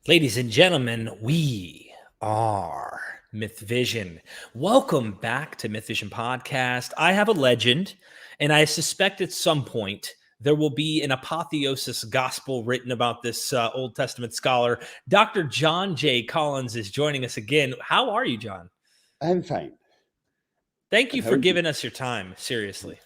Ladies and gentlemen, we are MythVision. Welcome back to MythVision Podcast. I have a legend, and I suspect at some point there will be an apotheosis gospel written about this Old Testament scholar. Dr. John J. Collins is joining us again. How are you, John? I'm fine. Thank you How for are you? giving us your time, seriously.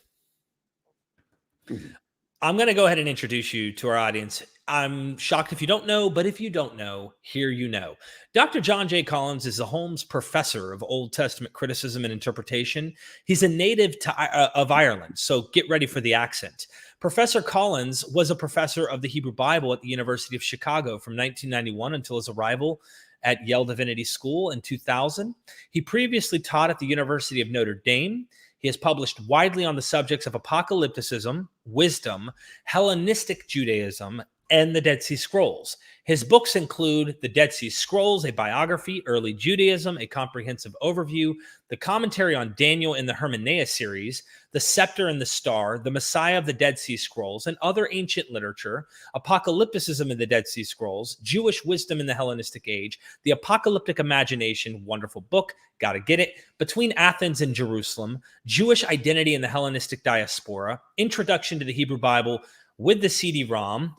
Mhm. I'm going to go ahead and introduce you to our audience. I'm shocked if you don't know, but if you don't know, here you know. Dr. John J. Collins is the Holmes Professor of Old Testament Criticism and Interpretation. He's a native of Ireland, so get ready for the accent. Professor Collins was a professor of the Hebrew Bible at the University of Chicago from 1991 until his arrival at Yale Divinity School in 2000. He previously taught at the University of Notre Dame. He has published widely on the subjects of apocalypticism, wisdom, Hellenistic Judaism, and the Dead Sea Scrolls. His books include The Dead Sea Scrolls, a biography, Early Judaism, a comprehensive overview, the commentary on Daniel in the Hermeneia series, The Scepter and the Star, The Messiah of the Dead Sea Scrolls, and other ancient literature, Apocalypticism in the Dead Sea Scrolls, Jewish wisdom in the Hellenistic age, The Apocalyptic Imagination, wonderful book, gotta get it, Between Athens and Jerusalem, Jewish Identity in the Hellenistic Diaspora, Introduction to the Hebrew Bible with the CD-ROM.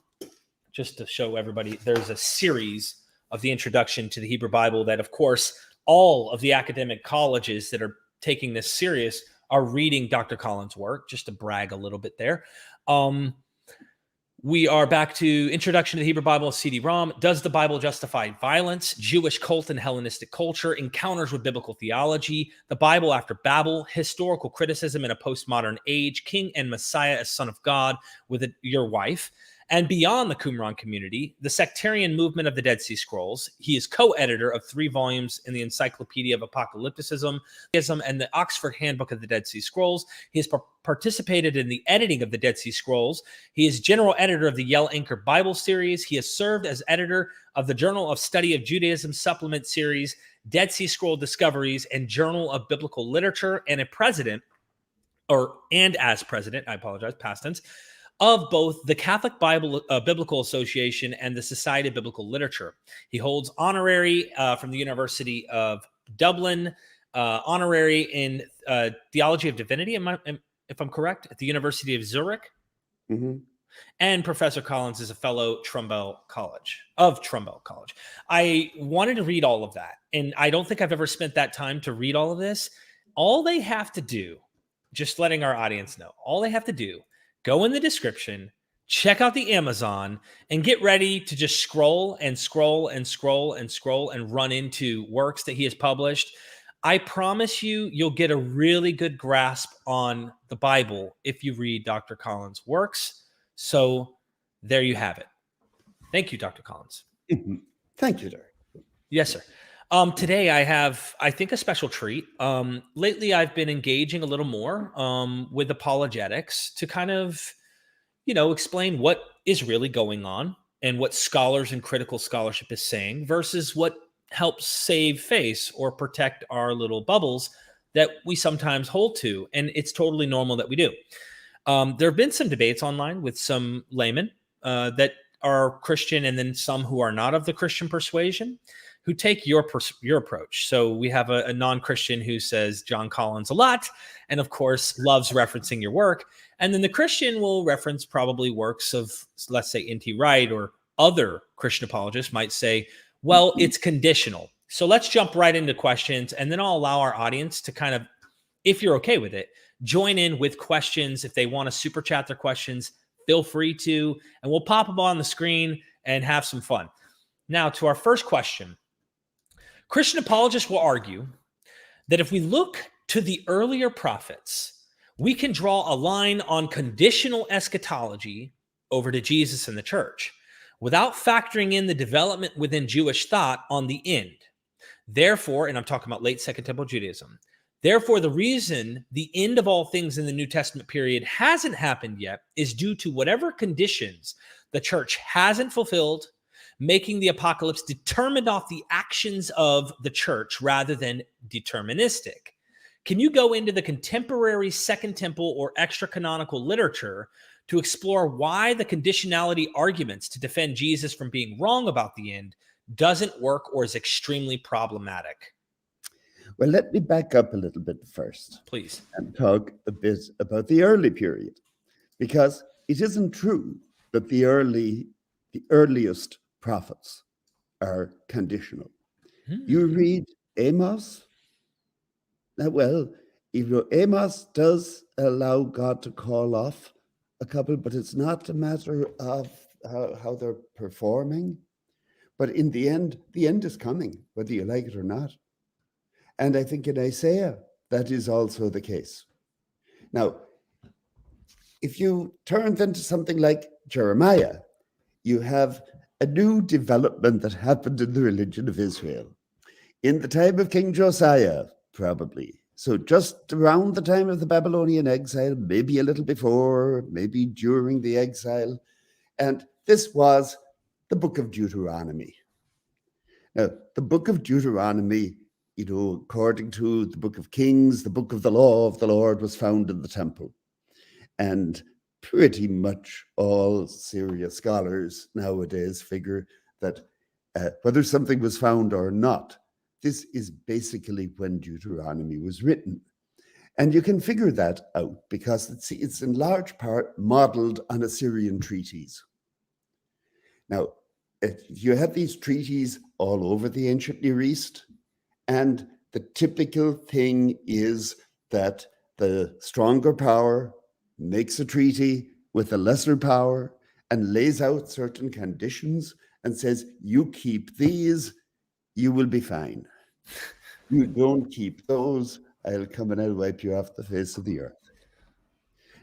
Just to show everybody, there's a series of the Introduction to the Hebrew Bible that, of course, all of the academic colleges that are taking this serious are reading Dr. Collins' work, just to brag a little bit there. We are back to Introduction to the Hebrew Bible, CD-ROM. Does the Bible justify violence? Jewish cult and Hellenistic culture, encounters with biblical theology, the Bible after Babel, historical criticism in a postmodern age, King and Messiah as Son of God with your wife. And beyond the Qumran community, the sectarian movement of the Dead Sea Scrolls. He is co-editor of 3 volumes in the Encyclopedia of Apocalypticism and the Oxford Handbook of the Dead Sea Scrolls. He has participated in the editing of the Dead Sea Scrolls. He is general editor of the Yale Anchor Bible series. He has served as editor of the Journal of Study of Judaism supplement series, Dead Sea Scroll Discoveries, and Journal of Biblical Literature, and as president, I apologize, past tense, of both the Catholic Biblical Association and the Society of Biblical Literature. He holds honorary from the University of Dublin, honorary in Theology of Divinity, if I'm correct, at the University of Zurich. Mm-hmm. And Professor Collins is a fellow Trumbull College. I wanted to read all of that, and I don't think I've ever spent that time to read all of this. All they have to do, just letting our audience know, all they have to do, go in the description, check out the Amazon, and get ready to just scroll and scroll and scroll and scroll and run into works that he has published. I promise you, you'll get a really good grasp on the Bible if you read Dr. Collins' works. So there you have it. Thank you, Dr. Collins. Mm-hmm. Thank you, Derek. Yes, sir. Today I have, I think, a special treat. Lately I've been engaging a little more with apologetics to kind of, explain what is really going on and what scholars and critical scholarship is saying versus what helps save face or protect our little bubbles that we sometimes hold to. And it's totally normal that we do. There have been some debates online with some laymen that are Christian and then some who are not of the Christian persuasion, who take your approach. So we have a non-Christian who says John Collins a lot, and of course loves referencing your work. And then the Christian will reference probably works of, let's say, NT Wright, or other Christian apologists might say, well, it's conditional. So let's jump right into questions, and then I'll allow our audience to kind of, if you're okay with it, join in with questions. If they want to super chat their questions, feel free to, and we'll pop them on the screen and have some fun. Now, to our first question. Christian apologists will argue that if we look to the earlier prophets, we can draw a line on conditional eschatology over to Jesus and the church without factoring in the development within Jewish thought on the end. Therefore, and I'm talking about late Second Temple Judaism, therefore, the reason the end of all things in the New Testament period hasn't happened yet is due to whatever conditions the church hasn't fulfilled, making the apocalypse determined off the actions of the church rather than deterministic. Can you go into the contemporary Second Temple or extra-canonical literature to explore why the conditionality arguments to defend Jesus from being wrong about the end doesn't work or is extremely problematic? Well, let me back up a little bit first Please. and talk a bit about the early period, because it isn't true that the earliest prophets are conditional. You read Amos. Well, Amos does allow God to call off a couple, but it's not a matter of how they're performing. But in the end is coming, whether you like it or not. And I think in Isaiah, that is also the case. Now, if you turn then to something like Jeremiah, you have a new development that happened in the religion of Israel in the time of King Josiah, probably. So just around the time of the Babylonian exile, maybe a little before, maybe during the exile. And this was the book of Deuteronomy. Now, the book of Deuteronomy, according to the book of Kings, the book of the law of the Lord was found in the temple. And pretty much all serious scholars nowadays figure that whether something was found or not, this is basically when Deuteronomy was written. And you can figure that out because it's in large part modeled on Assyrian treaties. Now, you have these treaties all over the ancient Near East, and the typical thing is that the stronger power makes a treaty with the lesser power and lays out certain conditions and says, you keep these, you will be fine. You don't keep those, I'll come and I'll wipe you off the face of the earth.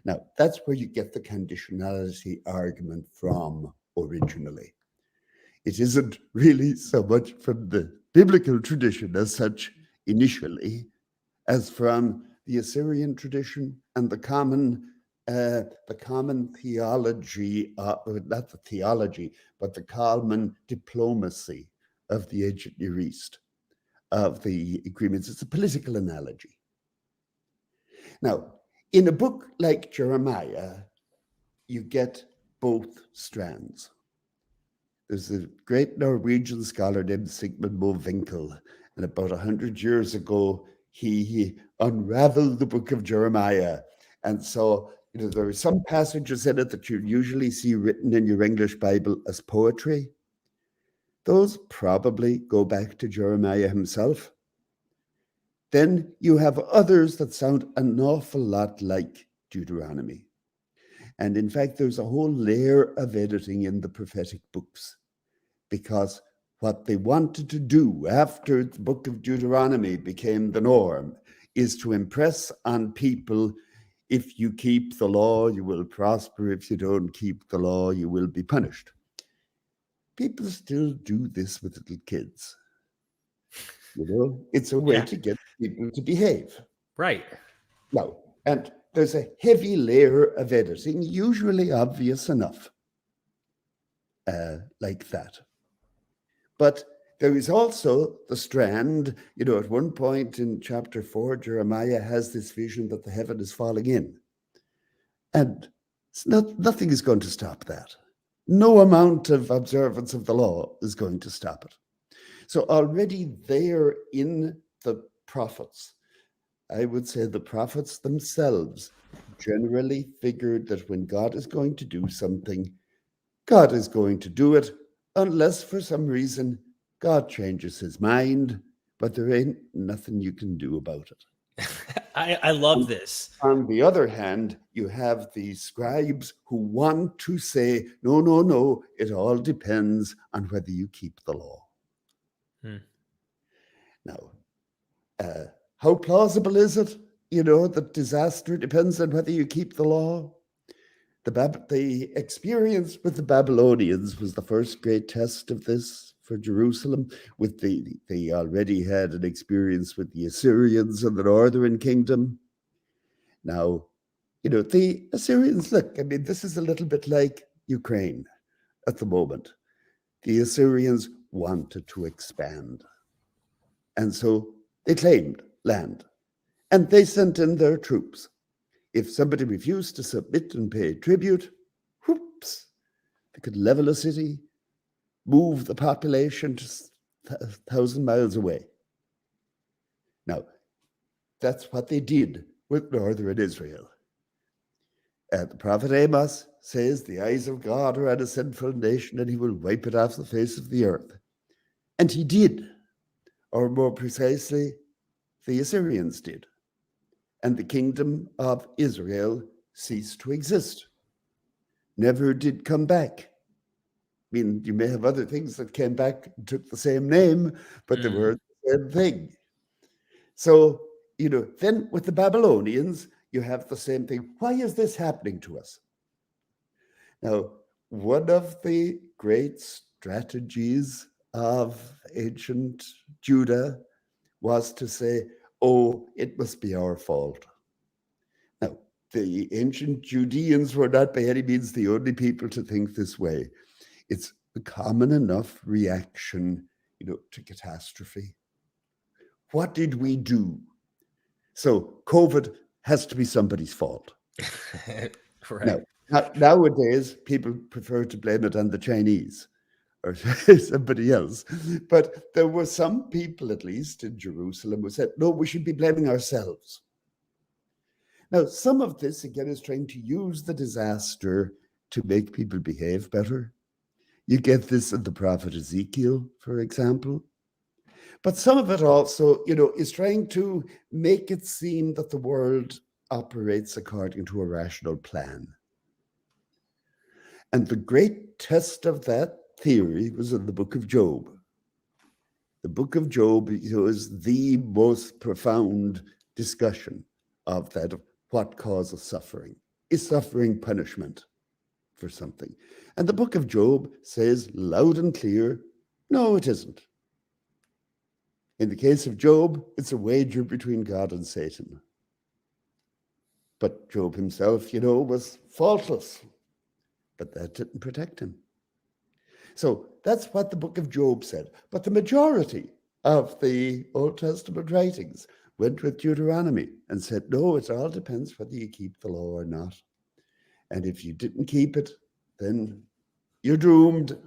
Now, that's where you get the conditionality argument from originally. It isn't really so much from the biblical tradition as such initially, as from the Assyrian tradition and the common theology, not the theology, but the common diplomacy of the ancient Near East, of the agreements. It's a political analogy. Now, in a book like Jeremiah, you get both strands. There's a great Norwegian scholar named Sigmund Mo Winkel, and about 100 years ago, he unraveled the book of Jeremiah. And so, there are some passages in it that you usually see written in your English Bible as poetry. Those probably go back to Jeremiah himself. Then you have others that sound an awful lot like Deuteronomy. And in fact, there's a whole layer of editing in the prophetic books, because what they wanted to do after the book of Deuteronomy became the norm is to impress on people, if you keep the law, you will prosper. If you don't keep the law, you will be punished. People still do this with little kids. It's a way to get people to behave. Right. Now, and there's a heavy layer of editing, usually obvious enough, like that. But there is also the strand, at one point in chapter 4, Jeremiah has this vision that the heaven is falling in. And nothing is going to stop that. No amount of observance of the law is going to stop it. So already there in the prophets, I would say the prophets themselves generally figured that when God is going to do something, God is going to do it, unless for some reason God changes his mind, but there ain't nothing you can do about it. I love this. On the other hand, you have the scribes who want to say, no, it all depends on whether you keep the law. Now, how plausible is it, that disaster depends on whether you keep the law? The experience with the Babylonians was the first great test of this for Jerusalem. They already had an experience with the Assyrians and the northern kingdom. Now, the Assyrians, this is a little bit like Ukraine at the moment. The Assyrians wanted to expand. And so they claimed land, and they sent in their troops. If somebody refused to submit and pay tribute, whoops, they could level a city, move the population to 1,000 miles away. Now, that's what they did with northern Israel. The prophet Amos says, the eyes of God are on a sinful nation, and he will wipe it off the face of the earth. And he did, or more precisely, the Assyrians did. And the kingdom of Israel ceased to exist, never did come back. I mean, you may have other things that came back and took the same name, but they were the same thing. So, then with the Babylonians, you have the same thing. Why is this happening to us? Now, one of the great strategies of ancient Judah was to say, oh, it must be our fault. Now, the ancient Judeans were not by any means the only people to think this way. It's a common enough reaction, to catastrophe. What did we do? So COVID has to be somebody's fault. Right. Now, nowadays, people prefer to blame it on the Chinese or somebody else. But there were some people, at least in Jerusalem, who said, no, we should be blaming ourselves. Now, some of this, again, is trying to use the disaster to make people behave better. You get this in the prophet Ezekiel, for example. But some of it also, is trying to make it seem that the world operates according to a rational plan. And the great test of that theory was in the book of Job. The book of Job is the most profound discussion of that, of what causes suffering. Is suffering punishment for something? And the book of Job says loud and clear, no, it isn't. In the case of Job, it's a wager between God and Satan. But Job himself, was faultless. But that didn't protect him. So that's what the book of Job said. But the majority of the Old Testament writings went with Deuteronomy and said, no, it all depends whether you keep the law or not. And if you didn't keep it, then you're doomed.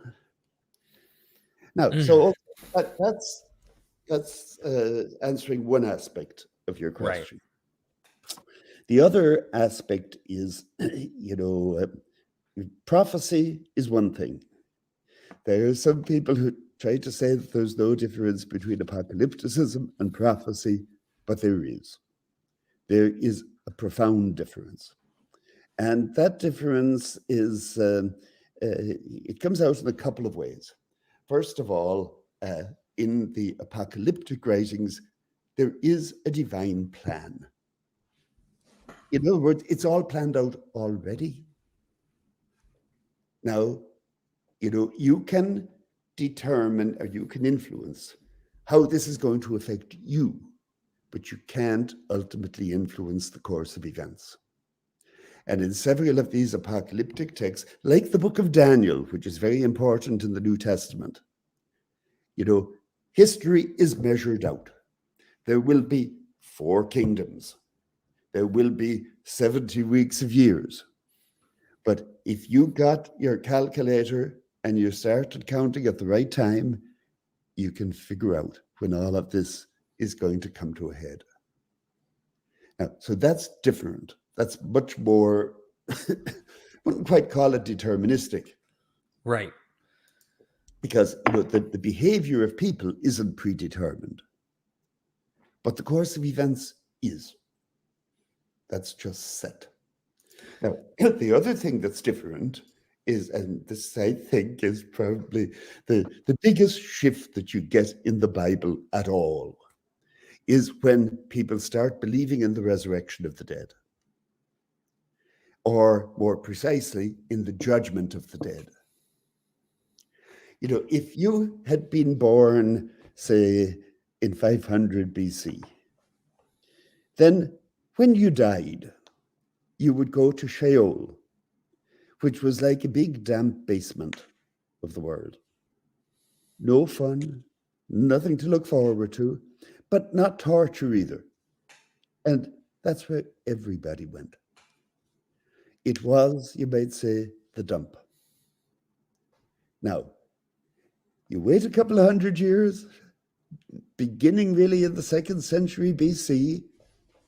Now, so that's answering one aspect of your question. Right. The other aspect is, prophecy is one thing. There are some people who try to say that there's no difference between apocalypticism and prophecy, but there is. There is a profound difference. And that difference is, it comes out in a couple of ways. First of all, in the apocalyptic writings, there is a divine plan. In other words, it's all planned out already. Now, you can determine or you can influence how this is going to affect you, but you can't ultimately influence the course of events. And in several of these apocalyptic texts, like the book of Daniel, which is very important in the New Testament, history is measured out. There will be 4 kingdoms. There will be 70 weeks of years. But if you got your calculator and you started counting at the right time, you can figure out when all of this is going to come to a head. Now, so that's different. That's much more, I wouldn't quite call it deterministic. Right. Because the behavior of people isn't predetermined. But the course of events is. That's just set. Now, the other thing that's different is, and this I think is probably the biggest shift that you get in the Bible at all, is when people start believing in the resurrection of the dead. Or more precisely, in the judgment of the dead. If you had been born, say, in 500 BC, then when you died, you would go to Sheol, which was like a big damp basement of the world. No fun, nothing to look forward to, but not torture either. And that's where everybody went. It was, you might say, the dump. Now, You wait a couple of hundred years, beginning really in the 2nd century BC,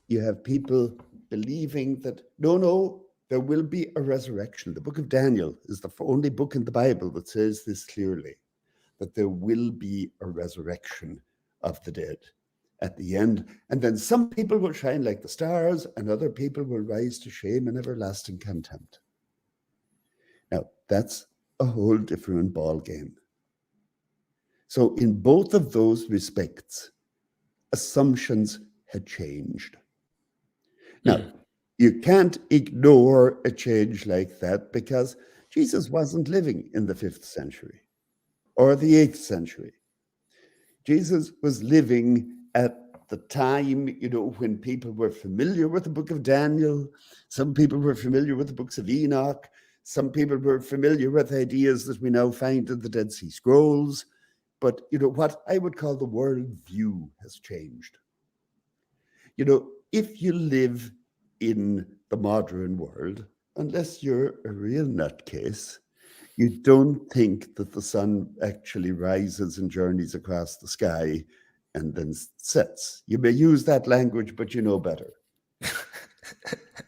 you have people believing that, no, there will be a resurrection. The book of Daniel is the only book in the Bible that says this clearly, that there will be a resurrection of the dead at the end. And then some people will shine like the stars, and other people will rise to shame and everlasting contempt. Now, that's a whole different ball game. So in both of those respects, assumptions had changed. Now, you can't ignore a change like that because Jesus wasn't living in the 5th century or the 8th century. Jesus was living at the time, when people were familiar with the book of Daniel. Some people were familiar with the books of Enoch. Some people were familiar with ideas that we now find in the Dead Sea Scrolls. But, what I would call the worldview has changed. If you live in the modern world, unless you're a real nutcase, you don't think that the sun actually rises and journeys across the sky and then sets. You may use that language, but you know better.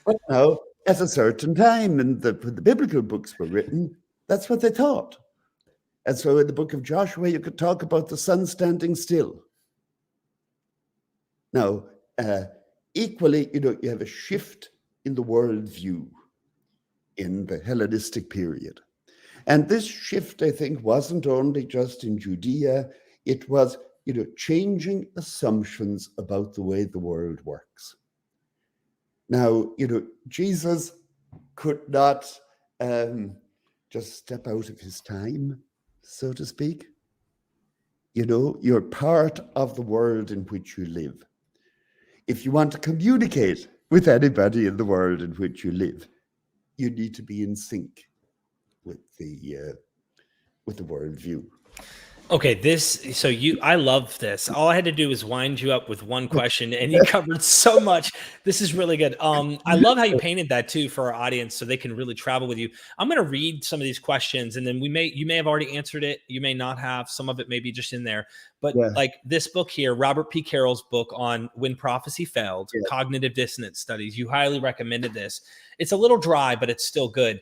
But now, at a certain time, when the biblical books were written, that's what they thought. And so in the book of Joshua, you could talk about the sun standing still. Now, equally, you have a shift in the worldview in the Hellenistic period. And this shift, I think, wasn't only just in Judea, it was, changing assumptions about the way the world works. Now, Jesus could not just step out of his time, so to speak. You're part of the world in which you live. If you want to communicate with anybody in the world in which you live, you need to be in sync with the worldview. Okay, I love this. All I had to do was wind you up with one question, and you covered so much. This is really good. I love how you painted that too for our audience, so they can really travel with you. I'm going to read some of these questions, and then you may have already answered it. You may not have. Some of it may be just in there. But like this book here, Robert P. Carroll's book on When Prophecy Failed, Cognitive Dissonance Studies. You highly recommended this. It's a little dry, but it's still good.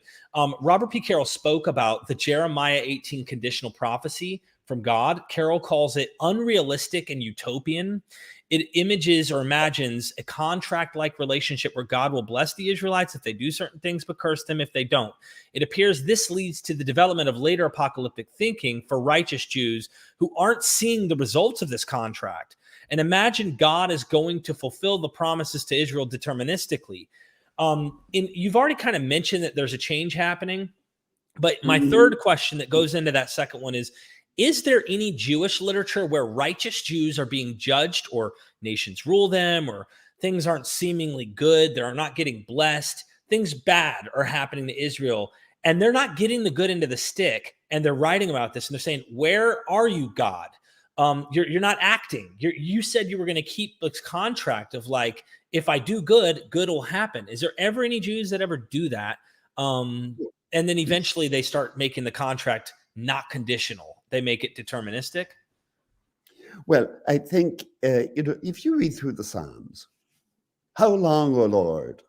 Robert P. Carroll spoke about the Jeremiah 18 conditional prophecy from God. Carroll calls it unrealistic and utopian. It images or imagines a contract-like relationship where God will bless the Israelites if they do certain things, but curse them if they don't. It appears this leads to the development of later apocalyptic thinking for righteous Jews who aren't seeing the results of this contract and imagine God is going to fulfill the promises to Israel deterministically. You've already kind of mentioned that there's a change happening, but my third question that goes into that second one is there any Jewish literature where righteous Jews are being judged or nations rule them or things aren't seemingly good, they're not getting blessed, things bad are happening to Israel, and they're not getting the good end of the stick, and they're writing about this, and they're saying, where are you, God? You're not acting. You said you were going to keep this contract of like, if I do good, good will happen. Is there ever any Jews that ever do that? And then eventually they start making the contract not conditional. They make it deterministic? Well, I think, if you read through the Psalms, how long, O Lord?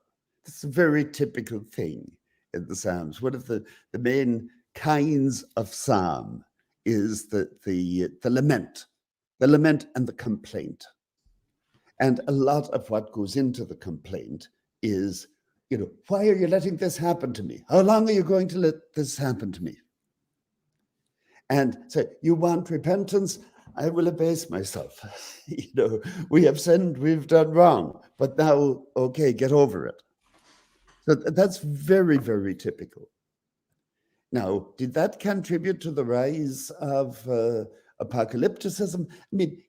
That's a very typical thing in the Psalms. One of the main kinds of psalm is the lament and the complaint. And a lot of what goes into the complaint is, why are you letting this happen to me? How long are you going to let this happen to me? And so you want repentance? I will abase myself. We have sinned, we've done wrong, but now, okay, get over it. So that's very, very typical. Now, did that contribute to the rise of apocalypticism? I mean,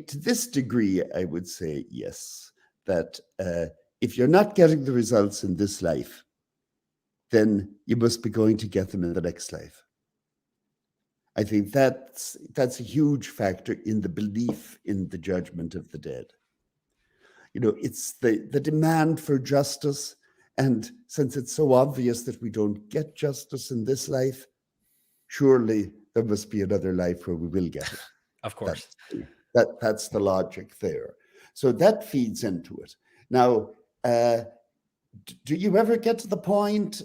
to this degree, I would say yes, that if you're not getting the results in this life, then you must be going to get them in the next life. I think that's a huge factor in the belief in the judgment of the dead. It's the demand for justice. And since it's so obvious that we don't get justice in this life, surely there must be another life where we will get it. Of course. That's the logic there. So that feeds into it. Now, do you ever get to the point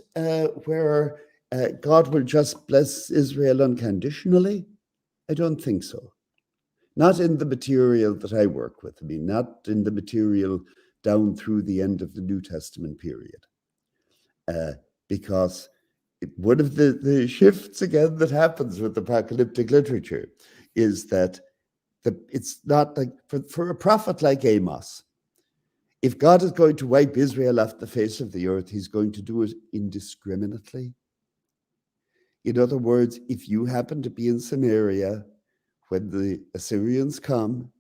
where God will just bless Israel unconditionally? I don't think so. Not in the material that I work with. I mean, not in the material down through the end of the New Testament period. Because one of the shifts again that happens with apocalyptic literature is that it's not like, for a prophet like Amos, if God is going to wipe Israel off the face of the earth, he's going to do it indiscriminately. In other words, if you happen to be in Samaria when the Assyrians come,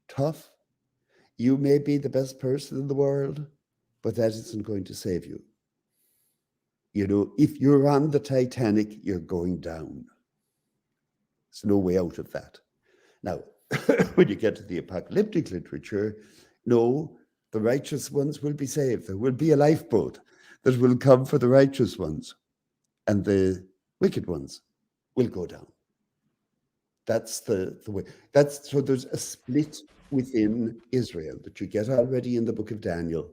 tough, you may be the best person in the world, but that isn't going to save you. You know, if you're on the Titanic, you're going down. There's no way out of that. Now, when you get to the apocalyptic literature, no, the righteous ones will be saved. There will be a lifeboat that will come for the righteous ones, and the wicked ones will go down. That's the way. So there's a split within Israel that you get already in the book of Daniel.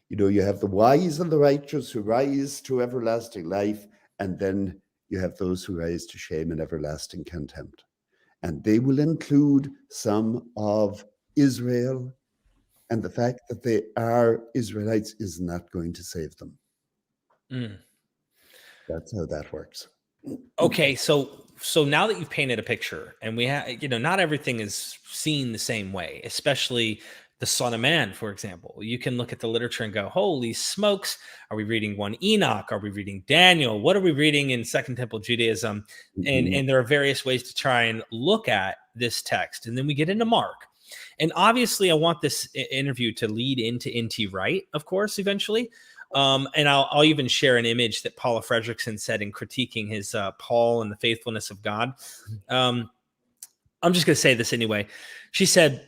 You know, you have the wise and the righteous who rise to everlasting life, and then you have those who rise to shame and everlasting contempt. And they will include some of Israel, and the fact that they are Israelites is not going to save them. That's how that works. Okay, so now that you've painted a picture, and we have, not everything is seen the same way, especially the Son of Man, for example. You can look at the literature and go, holy smokes, are we reading 1 Enoch? Are we reading Daniel? What are we reading in Second Temple Judaism? And there are various ways to try and look at this text. And then we get into Mark. And obviously, I want this interview to lead into NT Wright, of course, eventually. And I'll even share an image that Paula Fredrickson said in critiquing his Paul and the faithfulness of God. I'm just going to say this anyway. She said,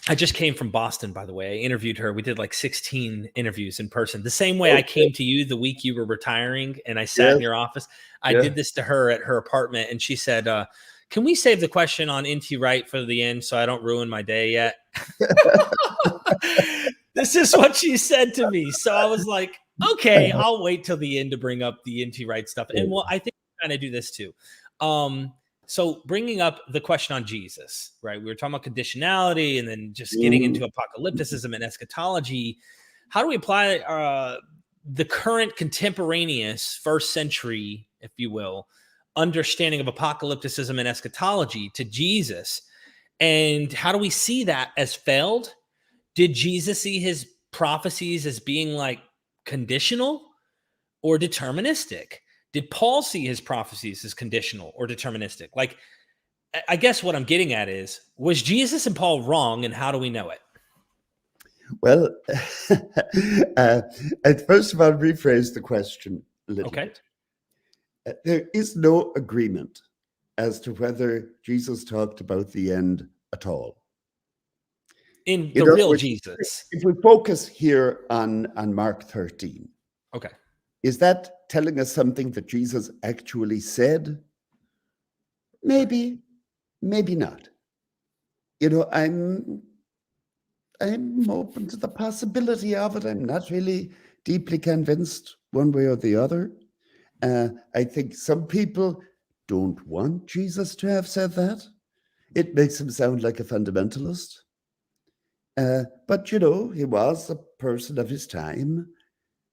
I just came from Boston, by the way. I interviewed her. We did like 16 interviews in person. The same way I came to you the week you were retiring and I sat in your office. I did this to her at her apartment. And she said, can we save the question on NT Wright for the end so I don't ruin my day yet? This is what she said to me. So I was like, okay, I'll wait till the end to bring up the NT Wright stuff. And well, I think we kind of do this too. So bringing up the question on Jesus, right? We were talking about conditionality and then just getting into apocalypticism and eschatology. How do we apply the current contemporaneous first century, if you will, understanding of apocalypticism and eschatology to Jesus? And how do we see that as failed? Did Jesus see his prophecies as being like conditional or deterministic? Did Paul see his prophecies as conditional or deterministic? Like, I guess what I'm getting at is, was Jesus and Paul wrong, and how do we know it? Well, I'd first of all rephrase the question a little bit. There is no agreement as to whether Jesus talked about the end at all. In the real Jesus. If we focus here on Mark 13. Okay. Is that telling us something that Jesus actually said? Maybe, maybe not. You know, I'm open to the possibility of it. I'm not really deeply convinced one way or the other. I think some people don't want Jesus to have said that. It makes him sound like a fundamentalist. But, you know, he was a person of his time.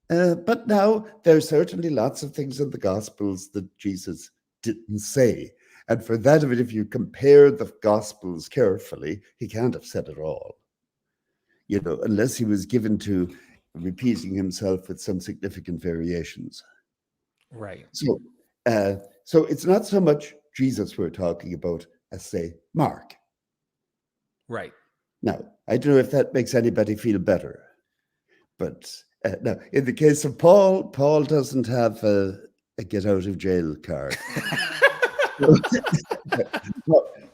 But now there's certainly lots of things in the Gospels that Jesus didn't say. And for that of it, if you compare the Gospels carefully, he can't have said it all. You know, unless he was given to repeating himself with some significant variations. Right. So it's not so much Jesus we're talking about as, say, Mark. Right. Now, I don't know if that makes anybody feel better. But now, in the case of Paul, Paul doesn't have a get out of jail card.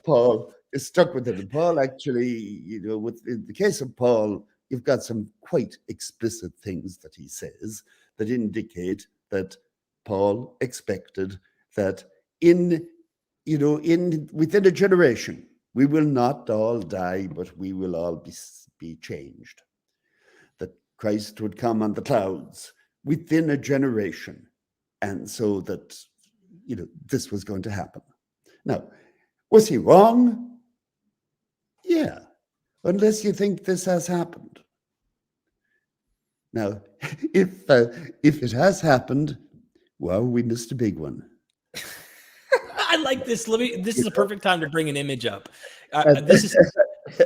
Paul is stuck with it. And Paul actually, you know, in the case of Paul, you've got some quite explicit things that he says that indicate that Paul expected that within a generation, we will not all die, but we will all be changed. That Christ would come on the clouds within a generation, and so that this was going to happen. Now, was he wrong? Yeah, unless you think this has happened. Now, if it has happened, well, we missed a big one. I like this. This is a perfect time to bring an image up.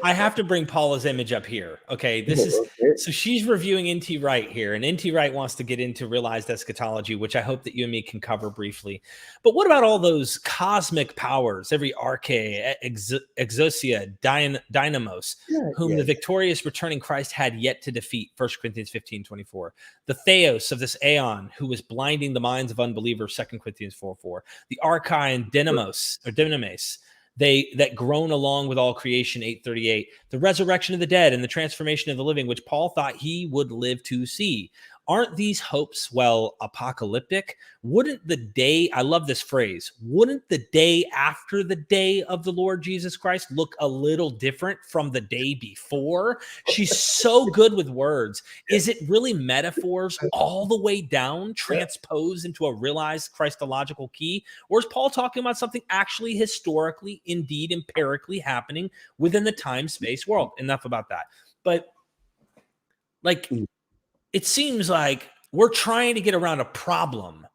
I have to bring Paula's image up here. Okay, so she's reviewing NT Wright here, and NT Wright wants to get into realized eschatology, which I hope that you and me can cover briefly. But what about all those cosmic powers, every arche, exousia, dynamos, whom the victorious returning Christ had yet to defeat? 1 Corinthians 15:24. The theos of this aeon, who was blinding the minds of unbelievers. 2 Corinthians 4:4. The archai and dynamis, that groan along with all creation. 8:38. The resurrection of the dead and the transformation of the living, which Paul thought he would live to see. Aren't these hopes, apocalyptic? Wouldn't the day, I love this phrase, wouldn't the day after the day of the Lord Jesus Christ look a little different from the day before? She's so good with words. Is it really metaphors all the way down, transposed into a realized Christological key? Or is Paul talking about something actually historically, indeed empirically happening within the time-space world? Enough about that. But it seems like we're trying to get around a problem.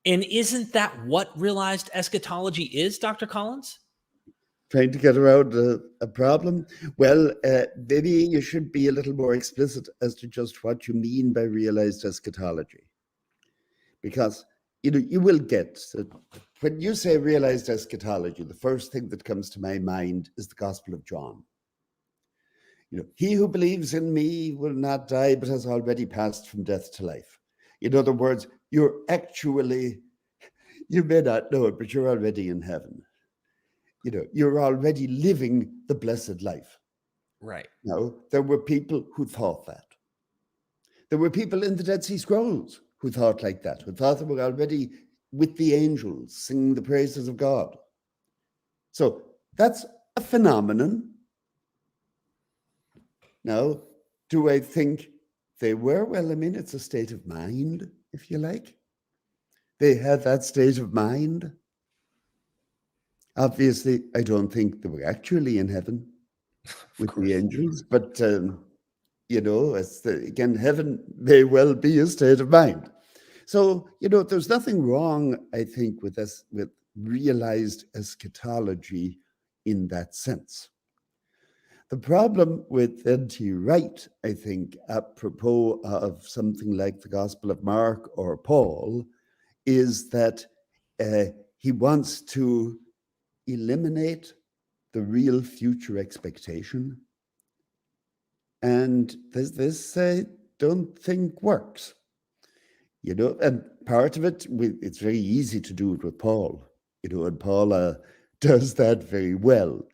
And isn't that what realized eschatology is, Dr. Collins? Trying to get around a problem? Well, maybe you should be a little more explicit as to just what you mean by realized eschatology. Because you will get that when you say realized eschatology, the first thing that comes to my mind is the Gospel of John. He who believes in me will not die, but has already passed from death to life. In other words, you may not know it, but you're already in heaven. You're already living the blessed life. Right. Now, there were people who thought that. There were people in the Dead Sea Scrolls who thought like that, who thought they were already with the angels singing the praises of God. So that's a phenomenon. Now, do I think they were? Well, I mean, it's a state of mind, if you like. They had that state of mind. Obviously, I don't think they were actually in heaven with the angels, but, again, heaven may well be a state of mind. So, there's nothing wrong, I think, with realized eschatology in that sense. The problem with NT Wright, I think, apropos of something like the Gospel of Mark or Paul, is that he wants to eliminate the real future expectation. And this I don't think works. And part of it, it's very easy to do it with Paul, and Paul does that very well.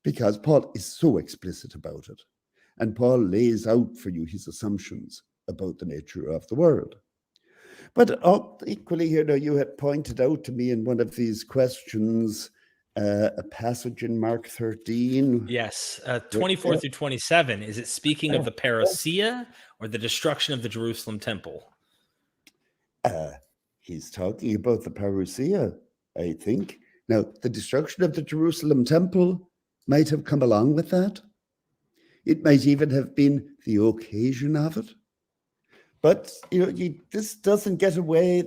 Because Paul is so explicit about it. And Paul lays out for you his assumptions about the nature of the world. But equally here, you had pointed out to me in one of these questions a passage in Mark 13. Yes, 24 through 27. Is it speaking of the parousia or the destruction of the Jerusalem temple? He's talking about the parousia, I think. Now, the destruction of the Jerusalem temple might have come along with that. It might even have been the occasion of it. But, this doesn't get away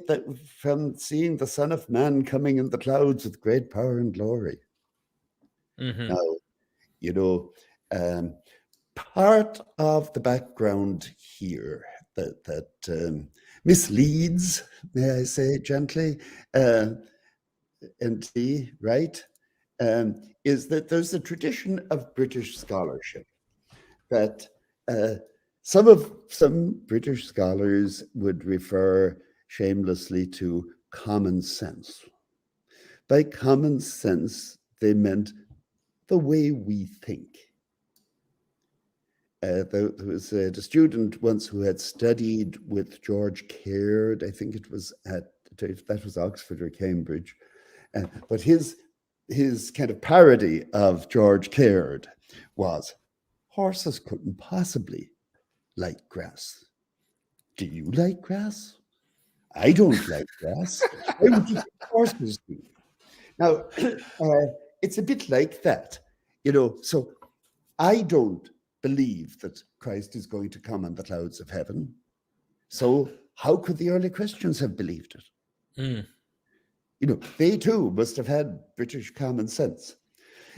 from seeing the Son of Man coming in the clouds with great power and glory. Mm-hmm. Now, part of the background here that misleads, may I say gently, NT Wright, is that there's a tradition of British scholarship that some British scholars would refer shamelessly to common sense. By common sense, they meant the way we think. There was a student once who had studied with George Caird, I think it was at if that was Oxford or Cambridge. But his kind of parody of George Caird was, horses couldn't possibly like grass. Do you like grass? I don't like grass. Why would you think horses do? Now, it's a bit like that, so I don't believe that Christ is going to come on the clouds of heaven. So how could the early Christians have believed it? They too must have had British common sense.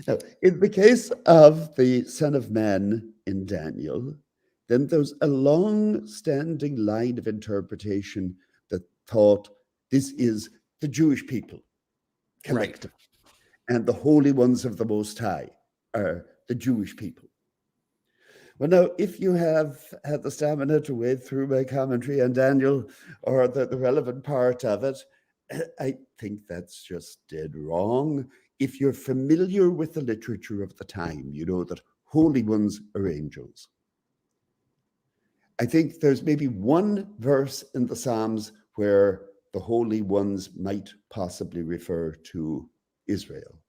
Now, in the case of the Son of Man in Daniel, then there's a long-standing line of interpretation that thought this is the Jewish people collective, and the holy ones of the Most High are the Jewish people. Well, now, if you have had the stamina to wade through my commentary on Daniel or the relevant part of it, I think that's just dead wrong. If you're familiar with the literature of the time, you know that holy ones are angels. I think there's maybe one verse in the Psalms where the holy ones might possibly refer to Israel.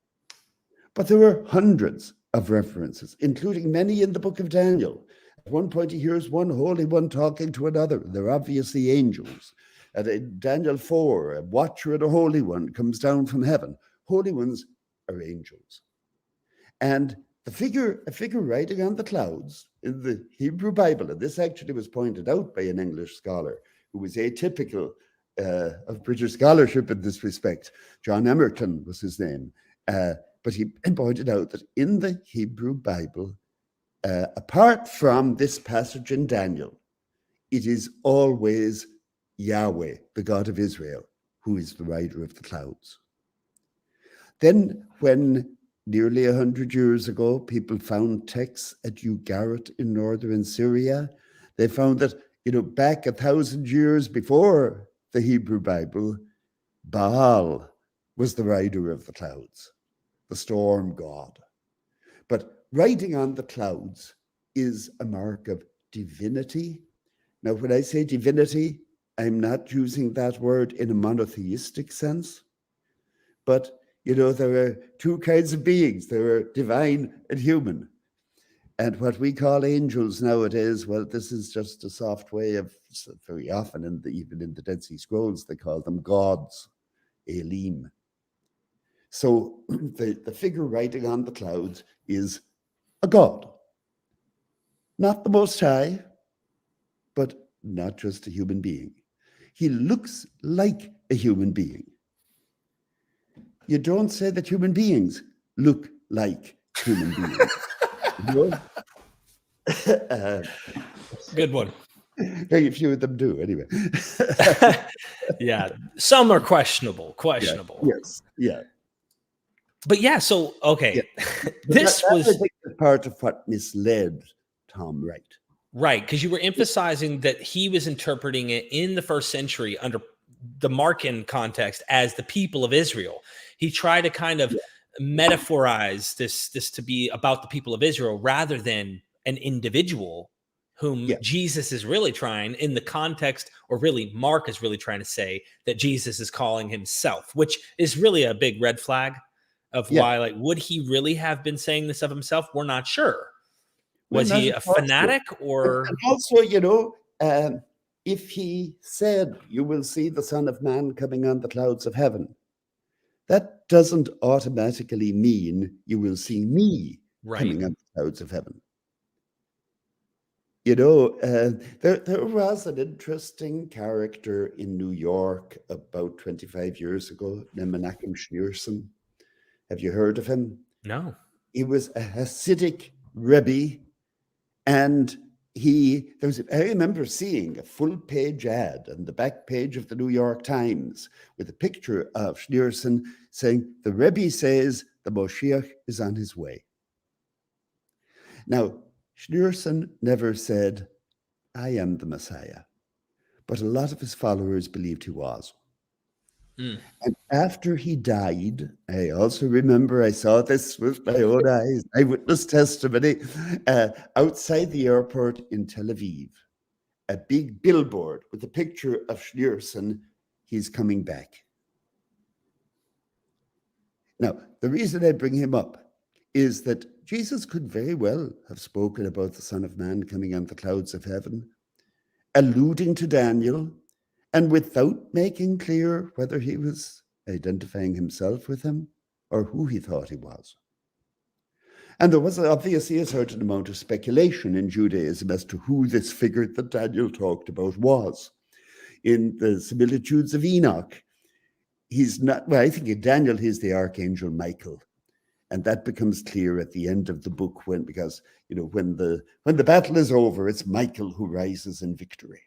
But there were hundreds of references, including many in the book of Daniel. At one point, he hears one holy one talking to another. They're obviously angels. And in Daniel 4, a watcher and a holy one comes down from heaven. Holy ones are angels. And a figure riding on the clouds in the Hebrew Bible, and this actually was pointed out by an English scholar who was atypical of British scholarship in this respect. John Emerton was his name. But he pointed out that in the Hebrew Bible, apart from this passage in Daniel, it is always Yahweh, the God of Israel, who is the rider of the clouds. Then when nearly 100 years ago, people found texts at Ugarit in northern Syria, they found that, back 1,000 years before the Hebrew Bible, Baal was the rider of the clouds, the storm god. But riding on the clouds is a mark of divinity. Now, when I say divinity, I'm not using that word in a monotheistic sense, but there are two kinds of beings. There are divine and human. And what we call angels nowadays, well, this is just a soft way of, very often, even in the Dead Sea Scrolls, they call them gods, Elim. So the figure riding on the clouds is a god. Not the Most High, but not just a human being. He looks like a human being. You don't say that human beings look like human beings. Good one. Very few of them do, anyway. Yeah, some are questionable. Yes, yeah. But yeah, so, okay. Yeah. This was, I think, part of what misled Tom Wright. Right, because you were emphasizing that he was interpreting it in the first century under the Markan context as the people of Israel. He tried to kind of metaphorize this to be about the people of Israel rather than an individual whom Jesus is really trying in the context, or really Mark is really trying to say that Jesus is calling himself, which is really a big red flag of why, like, would he really have been saying this of himself? We're not sure. Was he a fanatic or? And also, if he said, you will see the Son of Man coming on the clouds of heaven, that doesn't automatically mean you will see me coming on the clouds of heaven. There was an interesting character in New York about 25 years ago named Menachem Schneerson. Have you heard of him? No. He was a Hasidic Rebbe, and I remember seeing a full-page ad on the back page of the New York Times with a picture of Schneerson saying, the Rebbe says the Moshiach is on his way. Now, Schneerson never said, I am the Messiah, but a lot of his followers believed he was. And after he died, I also remember I saw this with my own eyes, eyewitness testimony, outside the airport in Tel Aviv, a big billboard with a picture of Schneerson he's coming back. Now, the reason I bring him up is that Jesus could very well have spoken about the Son of Man coming on the clouds of heaven, alluding to Daniel, and without making clear whether he was identifying himself with him or who he thought he was. And there was obviously a certain amount of speculation in Judaism as to who this figure that Daniel talked about was. In the similitudes of Enoch, he's not, well, I think in Daniel, he's the archangel Michael. And that becomes clear at the end of the book because when the battle is over, it's Michael who rises in victory.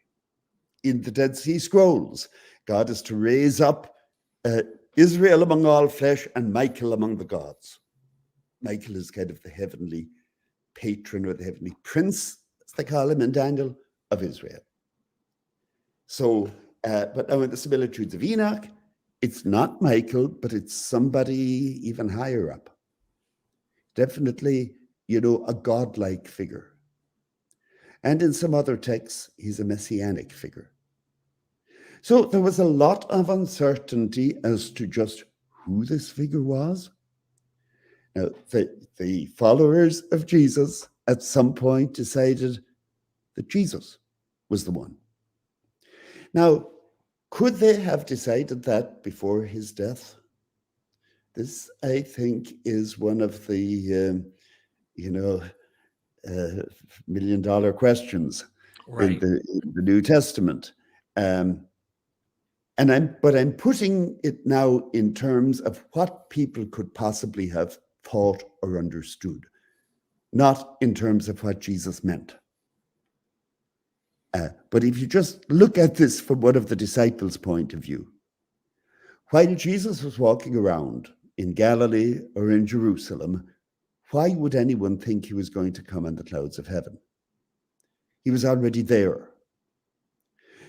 In the Dead Sea Scrolls, God is to raise up Israel among all flesh and Michael among the gods. Michael is kind of the heavenly patron or the heavenly prince, as they call him in Daniel, of Israel. So, but now in the similitudes of Enoch, it's not Michael, but it's somebody even higher up. Definitely, a godlike figure. And in some other texts, he's a messianic figure. So there was a lot of uncertainty as to just who this figure was. Now, the followers of Jesus at some point decided that Jesus was the one. Now, could they have decided that before his death? This, I think, is one of the, million-dollar questions Right. in the New Testament. But I'm putting it now in terms of what people could possibly have thought or understood, not in terms of what Jesus meant. But if you just look at this from one of the disciples' point of view, while Jesus was walking around in Galilee or in Jerusalem, why would anyone think he was going to come on the clouds of heaven? He was already there.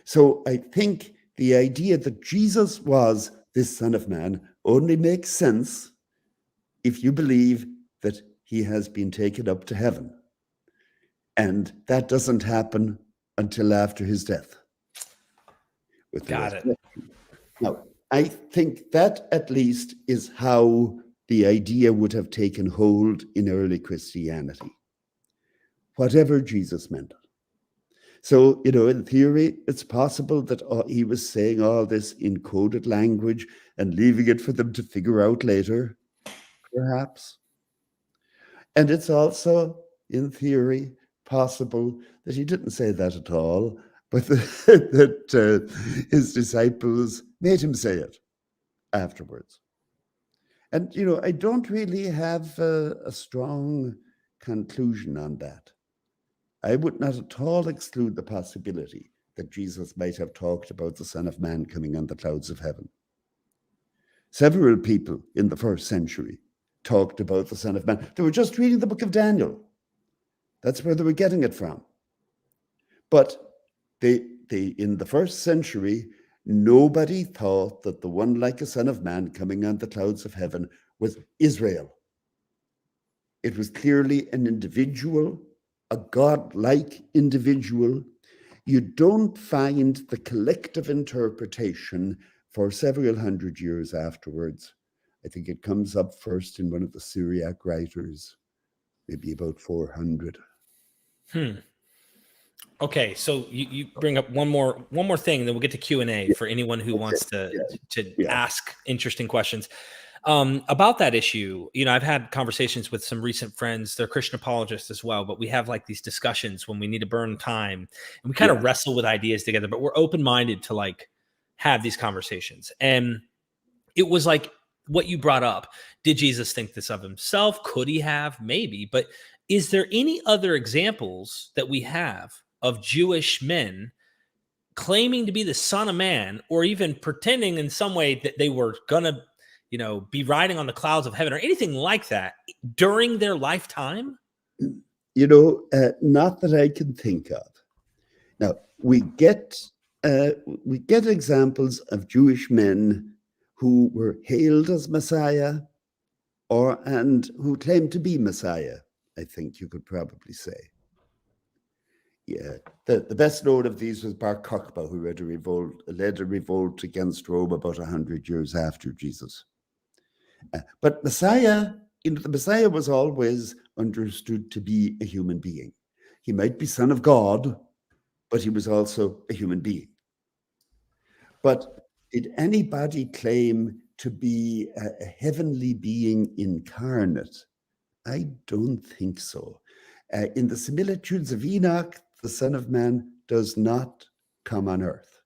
So I think the idea that Jesus was this Son of Man only makes sense if you believe that he has been taken up to heaven. And that doesn't happen until after his death. Got it. Now, I think that at least is how the idea would have taken hold in early Christianity, whatever Jesus meant. So, in theory, it's possible that he was saying all this in coded language and leaving it for them to figure out later, perhaps. And it's also, in theory, possible that he didn't say that at all, but that his disciples made him say it afterwards. And, I don't really have a strong conclusion on that. I would not at all exclude the possibility that Jesus might have talked about the Son of Man coming on the clouds of heaven. Several people in the first century talked about the Son of Man. They were just reading the book of Daniel. That's where they were getting it from. But they in the first century, nobody thought that the one like a Son of Man coming on the clouds of heaven was Israel. It was clearly an individual, a God-like individual. You don't find the collective interpretation for several hundred years afterwards. I think it comes up first in one of the Syriac writers, maybe about 400. Okay, so you bring up one more thing, and then we'll get to Q&A for anyone who wants to ask interesting questions. About that issue, I've had conversations with some recent friends. They're Christian apologists as well, but we have like these discussions when we need to burn time, and we kind of wrestle with ideas together, but we're open-minded to like have these conversations. And it was like what you brought up. Did Jesus think this of himself? Could he have? Maybe. But is there any other examples that we have of Jewish men claiming to be the Son of Man, or even pretending in some way that they were going to, be riding on the clouds of heaven or anything like that during their lifetime? Not that I can think of. Now, we get examples of Jewish men who were hailed as Messiah and who claimed to be Messiah, I think you could probably say. Yeah, the best known of these was Bar Kokhba, who led a revolt against Rome about 100 years after Jesus. But Messiah, the Messiah was always understood to be a human being. He might be Son of God, but he was also a human being. But did anybody claim to be a heavenly being incarnate? I don't think so. In the similitudes of Enoch, the Son of Man does not come on earth.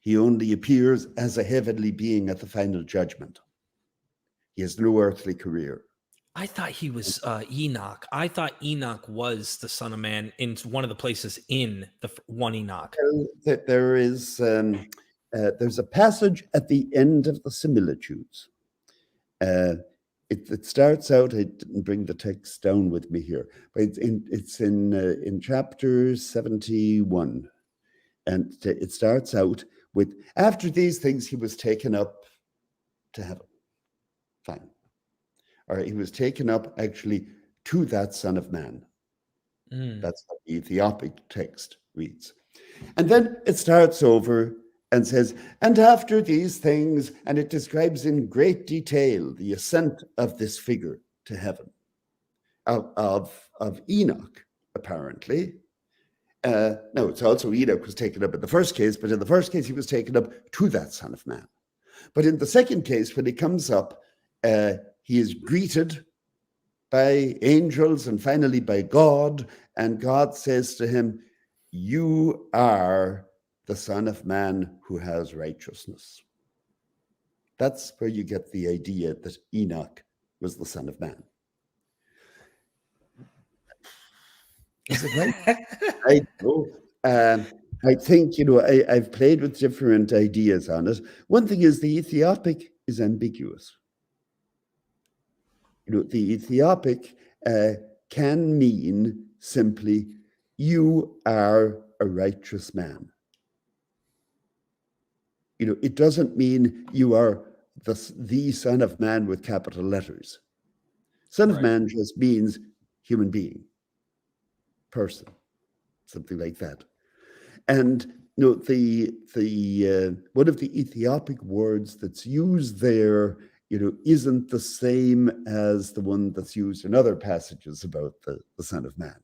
He only appears as a heavenly being at the final judgment. He has no earthly career. I thought he was Enoch. I thought Enoch was the Son of Man in one of the places in the one Enoch. There's a passage at the end of the similitudes. It starts out. I didn't bring the text down with me here, but it's in chapter 71, and it starts out with, after these things he was taken up to heaven. Fine. Or he was taken up actually to that Son of Man. That's what the Ethiopic text reads. And then it starts over and says, and after these things, and it describes in great detail the ascent of this figure to heaven, of Enoch, apparently. No, it's also Enoch was taken up in the first case, but in the first case, he was taken up to that Son of Man. But in the second case, when he comes up, he is greeted by angels and finally by God, and God says to him, you are the Son of Man who has righteousness. That's where you get the idea that Enoch was the Son of Man. Is it right? I know. I think, I've played with different ideas on it. One thing is the Ethiopic is ambiguous. The Ethiopic can mean simply, you are a righteous man. It doesn't mean you are the Son of Man with capital letters. Son of Man just means human being, person, something like that. And the one of the Ethiopic words that's used there, isn't the same as the one that's used in other passages about the Son of Man.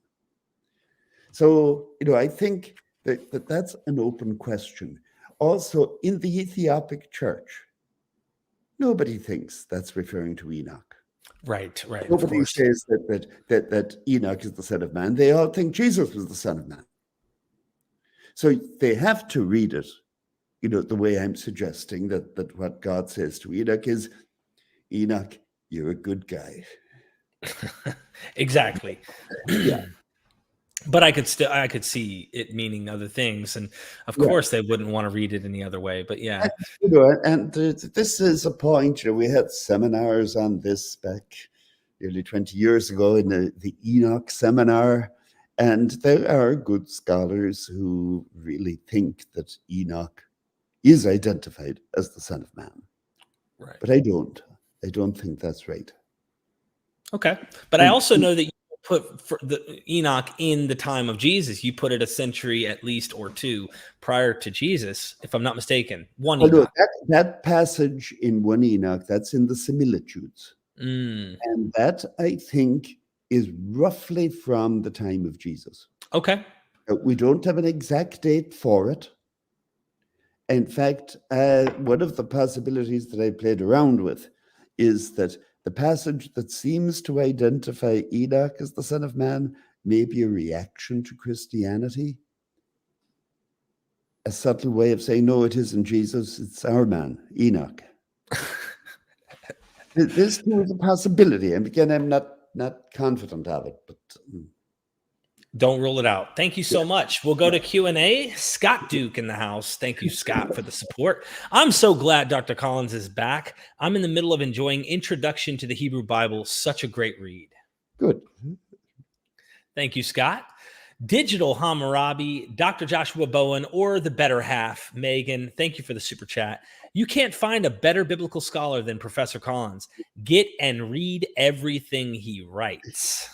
So, I think that's an open question. Also, in the Ethiopic church, nobody thinks that's referring to Enoch. Right. Nobody says that Enoch is the Son of Man. They all think Jesus was the Son of Man. So they have to read it, the way I'm suggesting that what God says to Enoch is, Enoch, you're a good guy. Exactly. Yeah. But I could see it meaning other things, and of course they wouldn't want to read it any other way. But yeah, and this is a point. We had seminars on this back nearly 20 years ago in the Enoch seminar, and there are good scholars who really think that Enoch is identified as the Son of Man. Right. But I don't think that's right. Okay, but I also know that you put the Enoch in the time of Jesus. You put it a century at least or two prior to Jesus, if I'm not mistaken. Enoch. No, that passage in 1 Enoch, that's in the similitudes. And that, I think, is roughly from the time of Jesus. Okay. We don't have an exact date for it. In fact, one of the possibilities that I played around with is that the passage that seems to identify Enoch as the Son of Man may be a reaction to Christianity. A subtle way of saying, no, it isn't Jesus, it's our man, Enoch. This is a possibility. And again, I'm not confident of it, but don't rule it out. Thank you so much. We'll go to Q&A. Scott Duke in the house. Thank you, Scott, for the support. I'm so glad Dr. Collins is back. I'm in the middle of enjoying Introduction to the Hebrew Bible. Such a great read. Good. Thank you, Scott. Digital Hammurabi, Dr. Joshua Bowen, or the better half, Megan, thank you for the super chat. You can't find a better biblical scholar than Professor Collins. Get and read everything he writes.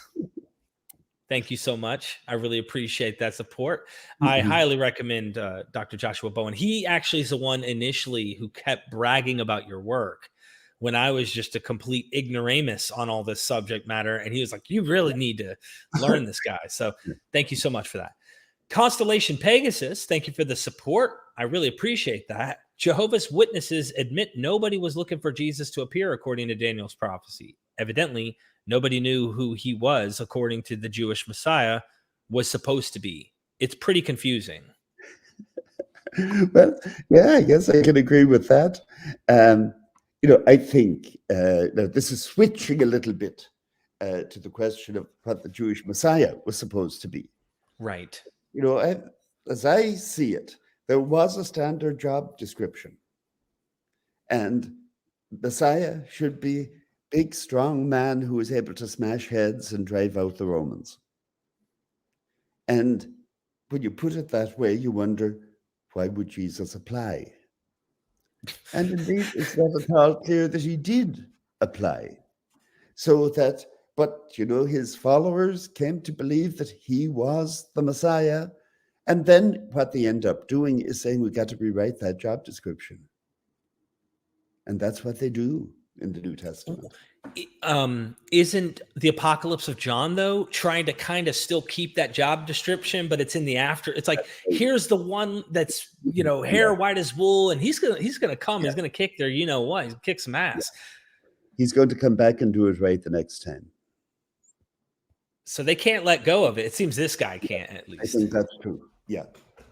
Thank you so much. I really appreciate that support. I highly recommend Dr. Joshua Bowen. He actually is the one initially who kept bragging about your work when I was just a complete ignoramus on all this subject matter. And he was like, you really need to learn this, guy. So thank you so much for that. Constellation Pegasus, thank you for the support. I really appreciate that. Jehovah's Witnesses admit nobody was looking for Jesus to appear according to Daniel's prophecy. Evidently, nobody knew who he was, according to the Jewish Messiah, was supposed to be. It's pretty confusing. Well, yeah, I guess I can agree with that. I think now this is switching a little bit to the question of what the Jewish Messiah was supposed to be. Right. As I see it, there was a standard job description, and Messiah should be big, strong man who is able to smash heads and drive out the Romans. And when you put it that way, you wonder, why would Jesus apply? And indeed, it's not at all clear that he did apply. But his followers came to believe that he was the Messiah. And then what they end up doing is saying, we got to rewrite that job description. And that's what they do in the New Testament. Isn't the Apocalypse of John, though, trying to kind of still keep that job description, but it's in the after? It's like, here's the one that's, hair white as wool, and he's gonna come, he's gonna kick their, he's gonna kick some ass. He's going to come back and do it right the next time. So they can't let go of it. It seems this guy can't, at least. I think that's true. Yeah.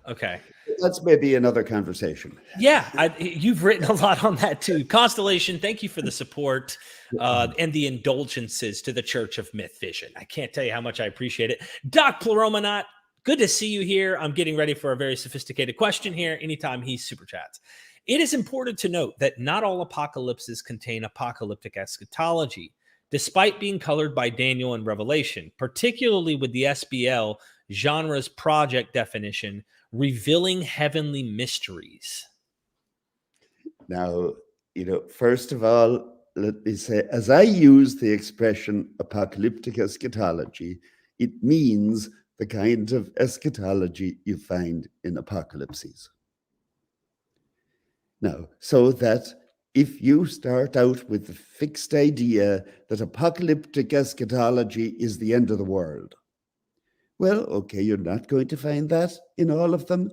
Okay. That's maybe another conversation. Yeah, you've written a lot on that too. Constellation, thank you for the support and the indulgences to the Church of MythVision. I can't tell you how much I appreciate it. Doc Pleuromonaut, good to see you here. I'm getting ready for a very sophisticated question here anytime he super chats. It is important to note that not all apocalypses contain apocalyptic eschatology, despite being colored by Daniel and Revelation, particularly with the SBL genre's project definition, revealing heavenly mysteries. Now, first of all, let me say, as I use the expression apocalyptic eschatology, it means the kind of eschatology you find in apocalypses. Now, so that if you start out with the fixed idea that apocalyptic eschatology is the end of the world, well, okay, you're not going to find that in all of them,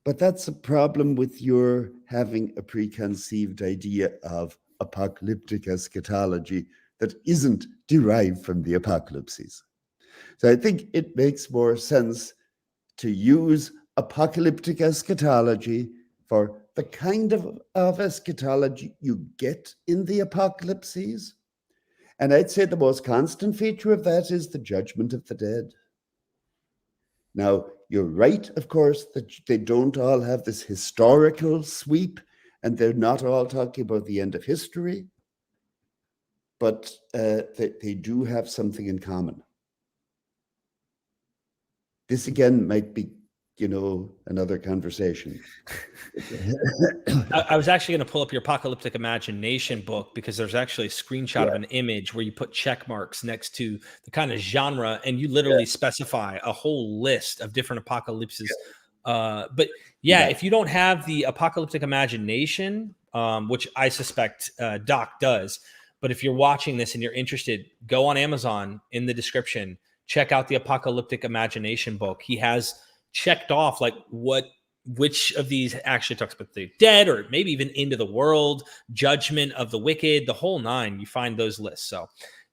but that's a problem with your having a preconceived idea of apocalyptic eschatology that isn't derived from the apocalypses. So I think it makes more sense to use apocalyptic eschatology for the kind of eschatology you get in the apocalypses. And I'd say the most constant feature of that is the judgment of the dead. Now, you're right, of course, that they don't all have this historical sweep, and they're not all talking about the end of history, but they do have something in common. This, again, might be, another conversation. I was actually going to pull up your Apocalyptic Imagination book because there's actually a screenshot of an image where you put check marks next to the kind of genre, and you literally specify a whole list of different apocalypses. But if you don't have the Apocalyptic Imagination, which I suspect Doc does, but if you're watching this and you're interested, go on Amazon in the description, check out the Apocalyptic Imagination book. He has checked off which of these actually talks about the dead, or maybe even into the world, judgment of the wicked, the whole nine. You find those lists. So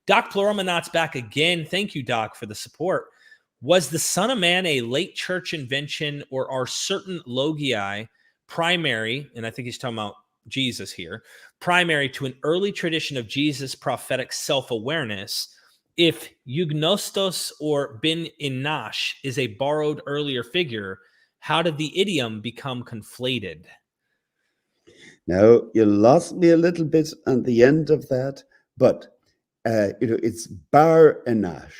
Doc Pleuromonaut's back again. Thank you, Doc, for the support. Was the Son of Man a late church invention, or are certain logi primary, and I think he's talking about Jesus here, primary to an early tradition of Jesus' prophetic self-awareness? If eugnostos or bin inash is a borrowed earlier figure, how did the idiom become conflated? Now, you lost me a little bit on the end of that, but it's bar inash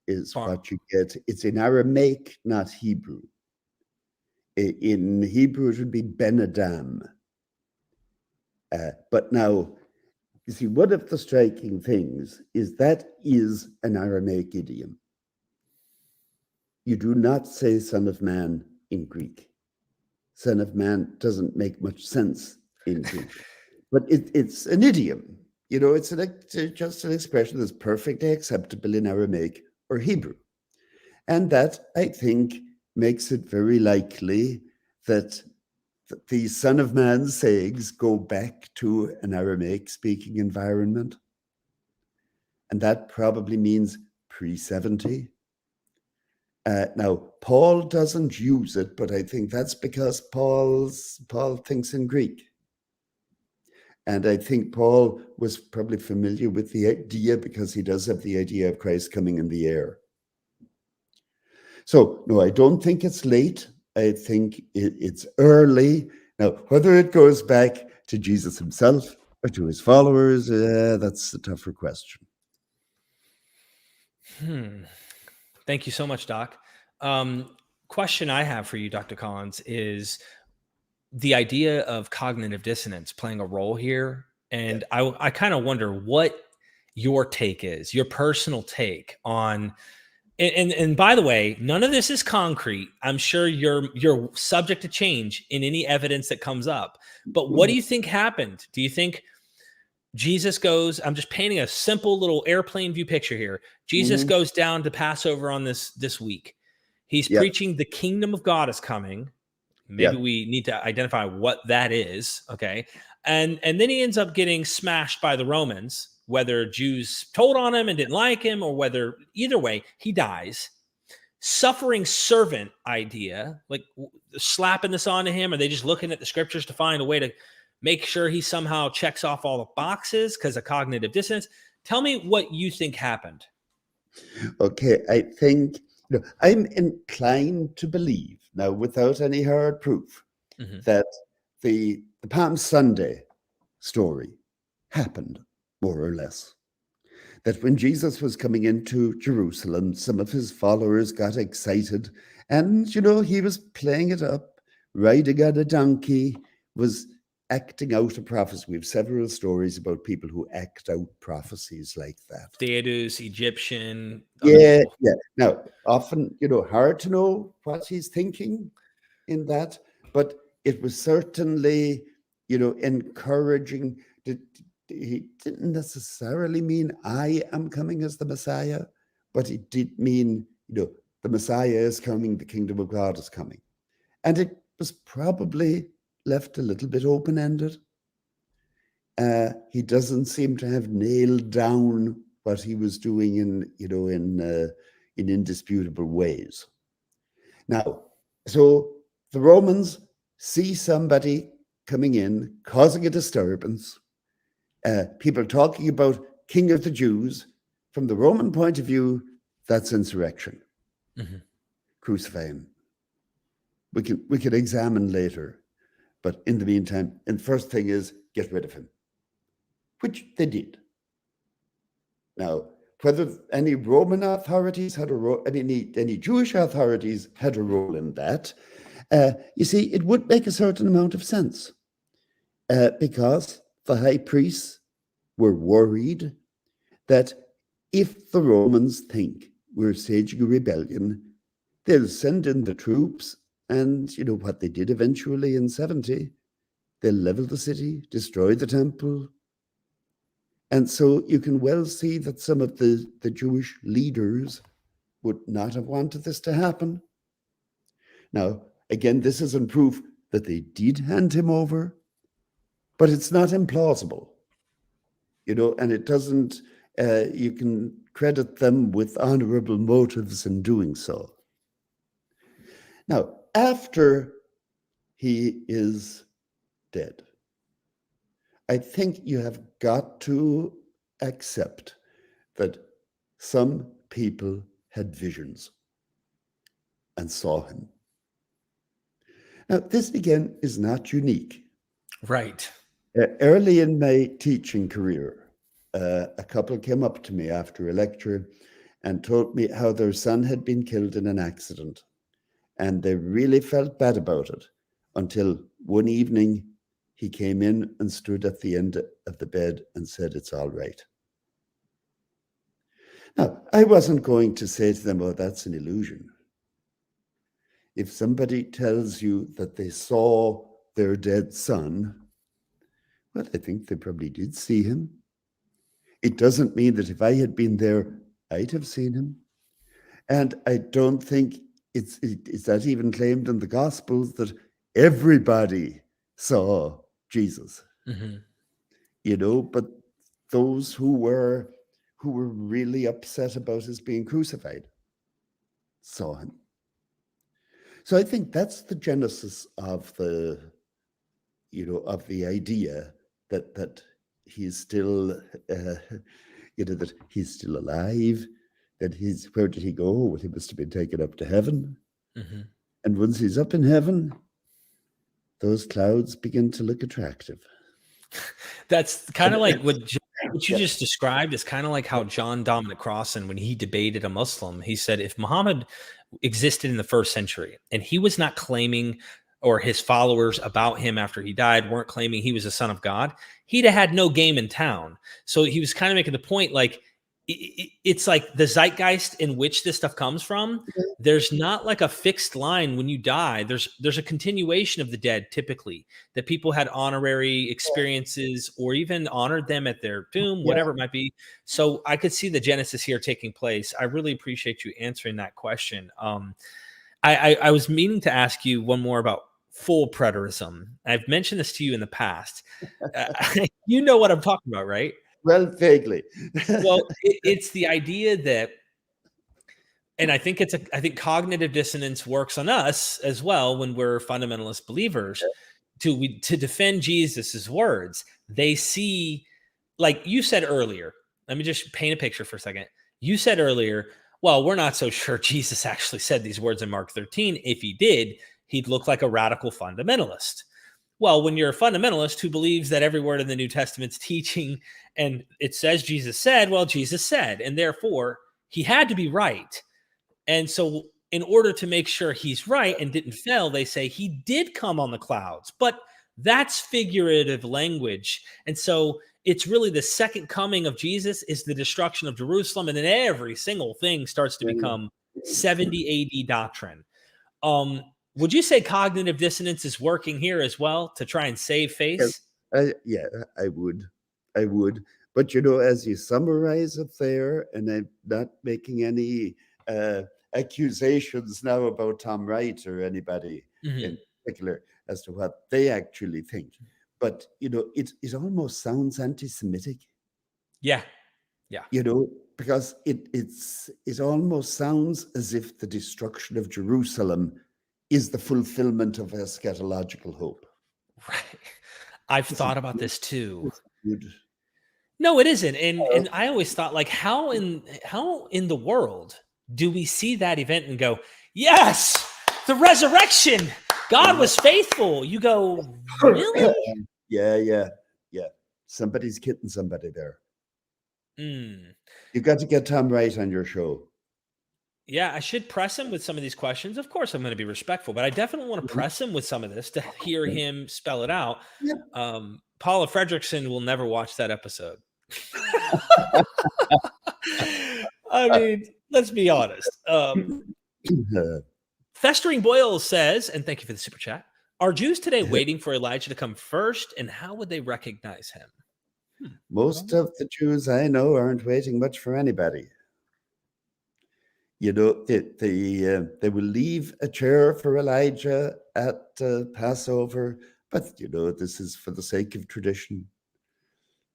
is what you get. It's in Aramaic, not Hebrew. In Hebrew, it would be Ben Adam. But now, you see, one of the striking things is that is an Aramaic idiom. you do not say Son of Man in Greek. Son of Man doesn't make much sense in Greek, but it's an idiom. It's just an expression that's perfectly acceptable in Aramaic or Hebrew. And that, I think, makes it very likely that the Son of Man sayings go back to an Aramaic-speaking environment. And that probably means pre-70. Now, Paul doesn't use it, but I think that's because Paul thinks in Greek. And I think Paul was probably familiar with the idea because he does have the idea of Christ coming in the air. So, no, I don't think it's late. I think it's early. Now, whether it goes back to Jesus himself or to his followers, that's a tougher question. Thank you so much, Doc. Question I have for you, Dr. Collins, is the idea of cognitive dissonance playing a role here. And I kind of wonder what your take is, your personal take on, and by the way, none of this is concrete. I'm sure you're subject to change in any evidence that comes up. But what do you think happened? Do you think Jesus goes, I'm just painting a simple little airplane view picture here. Jesus goes down to Passover on this week. He's preaching the kingdom of God is coming. Maybe we need to identify what that is. Okay. And then he ends up getting smashed by the Romans, whether Jews told on him and didn't like him, or whether either way, he dies. Suffering servant idea, like slapping this onto him. Are they just looking at the scriptures to find a way to make sure he somehow checks off all the boxes because of cognitive dissonance? Tell me what you think happened. Okay, I think I'm inclined to believe, now without any hard proof, that the Palm Sunday story happened, more or less. That when Jesus was coming into Jerusalem, some of his followers got excited, and, he was playing it up, riding on a donkey, was acting out a prophecy. We have several stories about people who act out prophecies like that. Theodus, Egyptian. Yeah. Now, often, hard to know what he's thinking in that, but it was certainly, encouraging. He didn't necessarily mean I am coming as the Messiah, but it did mean, the Messiah is coming, the kingdom of God is coming. And it was probably left a little bit open-ended. He doesn't seem to have nailed down what he was doing in indisputable ways. Now, so the Romans see somebody coming in, causing a disturbance. People talking about King of the Jews. From the Roman point of view, that's insurrection. Crucify him. We can examine later. But in the meantime, and the first thing is get rid of him, which they did. Now, whether any Roman authorities had a role, any Jewish authorities had a role in that, you see, it would make a certain amount of sense because the high priests were worried that if the Romans think we're staging a rebellion, they'll send in the troops. And what they did eventually in 70, they'll level the city, destroy the temple. And so you can well see that some of the Jewish leaders would not have wanted this to happen. Now, again, this isn't proof that they did hand him over, but it's not implausible. And it doesn't, you can credit them with honorable motives in doing so. Now, after he is dead, I think you have got to accept that some people had visions and saw him. Now, this again is not unique. Right. Early in my teaching career, a couple came up to me after a lecture and told me how their son had been killed in an accident. And they really felt bad about it until one evening he came in and stood at the end of the bed and said, "It's all right." Now, I wasn't going to say to them, "Oh, that's an illusion." If somebody tells you that they saw their dead son, well, I think they probably did see him. It doesn't mean that if I had been there, I'd have seen him. And I don't think it's that even claimed in the Gospels that everybody saw Jesus. But those who were really upset about his being crucified saw him. So I think that's the genesis of the idea that he's still, that he's still alive, that where did he go? Well, he must have been taken up to heaven. And once he's up in heaven, those clouds begin to look attractive. That's kind of like what you just described is kind of like how John Dominic Crossan, when he debated a Muslim, he said if Muhammad existed in the first century and he was not claiming, or his followers about him after he died weren't claiming he was a son of God, he'd have had no game in town. So he was kind of making the point, like, it's like the zeitgeist in which this stuff comes from. There's not like a fixed line when you die. There's a continuation of the dead, typically, that people had honorary experiences or even honored them at their tomb, whatever it might be. So I could see the genesis here taking place. I really appreciate you answering that question. I was meaning to ask you one more about full preterism. I've mentioned this to you in the past. You know what I'm talking about, right? Well, vaguely. Well, it's the idea that, and I think cognitive dissonance works on us as well when we're fundamentalist believers. To defend Jesus's words, they see, like you said earlier. Let me just paint a picture for a second. You said earlier, well, we're not so sure Jesus actually said these words in Mark 13. If he did, he'd look like a radical fundamentalist. Well, when you're a fundamentalist who believes that every word in the New Testament's teaching and it says Jesus said, well, Jesus said, and therefore he had to be right. And so in order to make sure he's right and didn't fail, they say he did come on the clouds, but that's figurative language. And so it's really the second coming of Jesus is the destruction of Jerusalem. And then every single thing starts to become 70 AD doctrine. Would you say cognitive dissonance is working here as well to try and save face? Yeah, I would. But, as you summarize it there, and I'm not making any accusations now about Tom Wright or anybody in particular as to what they actually think. But, it almost sounds anti-Semitic. Yeah. Because it almost sounds as if the destruction of Jerusalem is the fulfillment of eschatological hope. Right. I've thought about this too. No, it isn't. And I always thought, like, how in the world do we see that event and go, yes, the resurrection, God was faithful. You go, really? Yeah. Somebody's kidding somebody there. You've got to get Tom Wright on your show. Yeah, I should press him with some of these questions. Of course, I'm going to be respectful, but I definitely want to press him with some of this to hear him spell it out. Paula Fredrickson will never watch that episode. I mean, let's be honest. Festering Boyle says, and thank you for the super chat, are Jews today waiting for Elijah to come first, and how would they recognize him? Most of the Jews I know aren't waiting much for anybody. They will leave a chair for Elijah at Passover, but this is for the sake of tradition,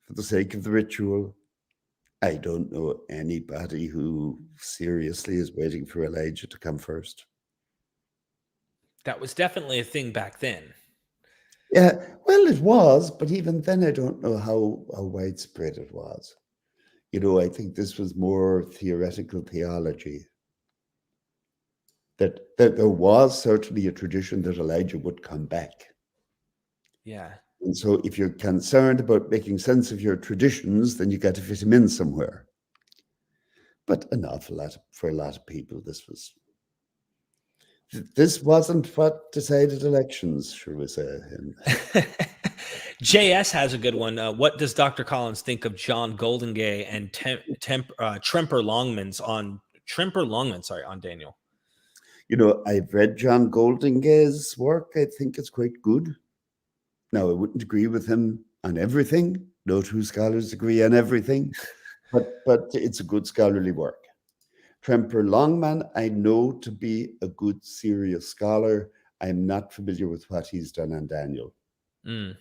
for the sake of the ritual. I don't know anybody who seriously is waiting for Elijah to come first. That was definitely a thing back then. Yeah, well, it was, but even then, I don't know how widespread it was. I think this was more theoretical theology. That there was certainly a tradition that Elijah would come back. Yeah. And so if you're concerned about making sense of your traditions, then you got to fit him in somewhere. But for a lot of people, this wasn't what decided elections, shall we say. JS has a good one. What does Dr. Collins think of John Goldingay and Tremper Longman on Daniel? I've read John Goldingay's work. I think it's quite good. Now, I wouldn't agree with him on everything. No two scholars agree on everything, but it's a good scholarly work. Tremper Longman, I know to be a good, serious scholar. I'm not familiar with what he's done on Daniel. Mm.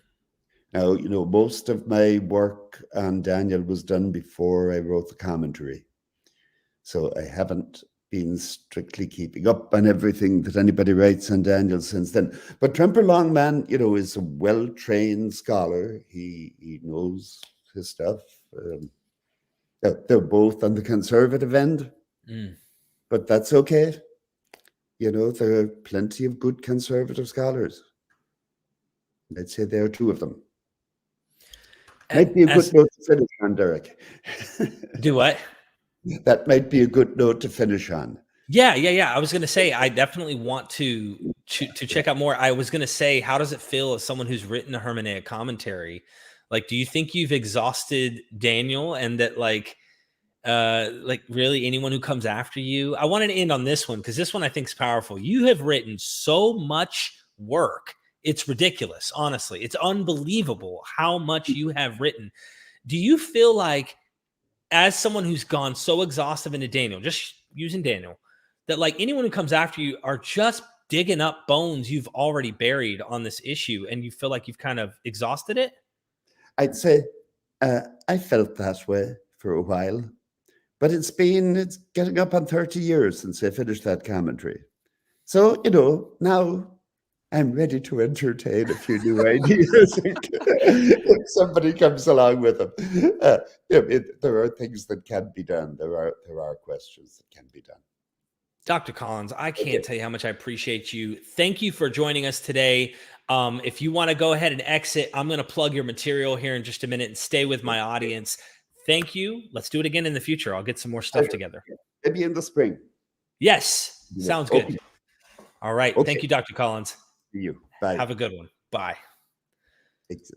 Now, most of my work on Daniel was done before I wrote the commentary. So I haven't been strictly keeping up on everything that anybody writes on Daniel since then. But Tremper Longman, is a well-trained scholar. He knows his stuff. They're both on the conservative end. Mm. But that's okay. There are plenty of good conservative scholars. I'd say there are two of them. Might be a good note to finish on, Derek. Do what? That might be a good note to finish on. Yeah. I was going to say, I definitely want to check out more. I was going to say, how does it feel as someone who's written a hermeneutic commentary? Like, do you think you've exhausted Daniel, and that like really anyone who comes after you? I wanted to end on this one because this one I think is powerful. You have written so much work. It's ridiculous. Honestly, it's unbelievable how much you have written. Do you feel like, as someone who's gone so exhaustive into Daniel, just using Daniel, that like anyone who comes after you are just digging up bones you've already buried on this issue, and you feel like you've kind of exhausted it? I'd say I felt that way for a while. But it's getting up on 30 years since I finished that commentary. So, now I'm ready to entertain a few new ideas if somebody comes along with them. There are things that can be done. There are questions that can be done. Dr. Collins, I can't tell you how much I appreciate you. Thank you for joining us today. If you want to go ahead and exit, I'm going to plug your material here in just a minute and stay with my audience. Thank you. Let's do it again in the future. I'll get some more stuff together. Maybe in the spring. Yes. Sounds good. Okay. All right. Okay. Thank you, Dr. Collins. See you. Bye. Have a good one. Bye.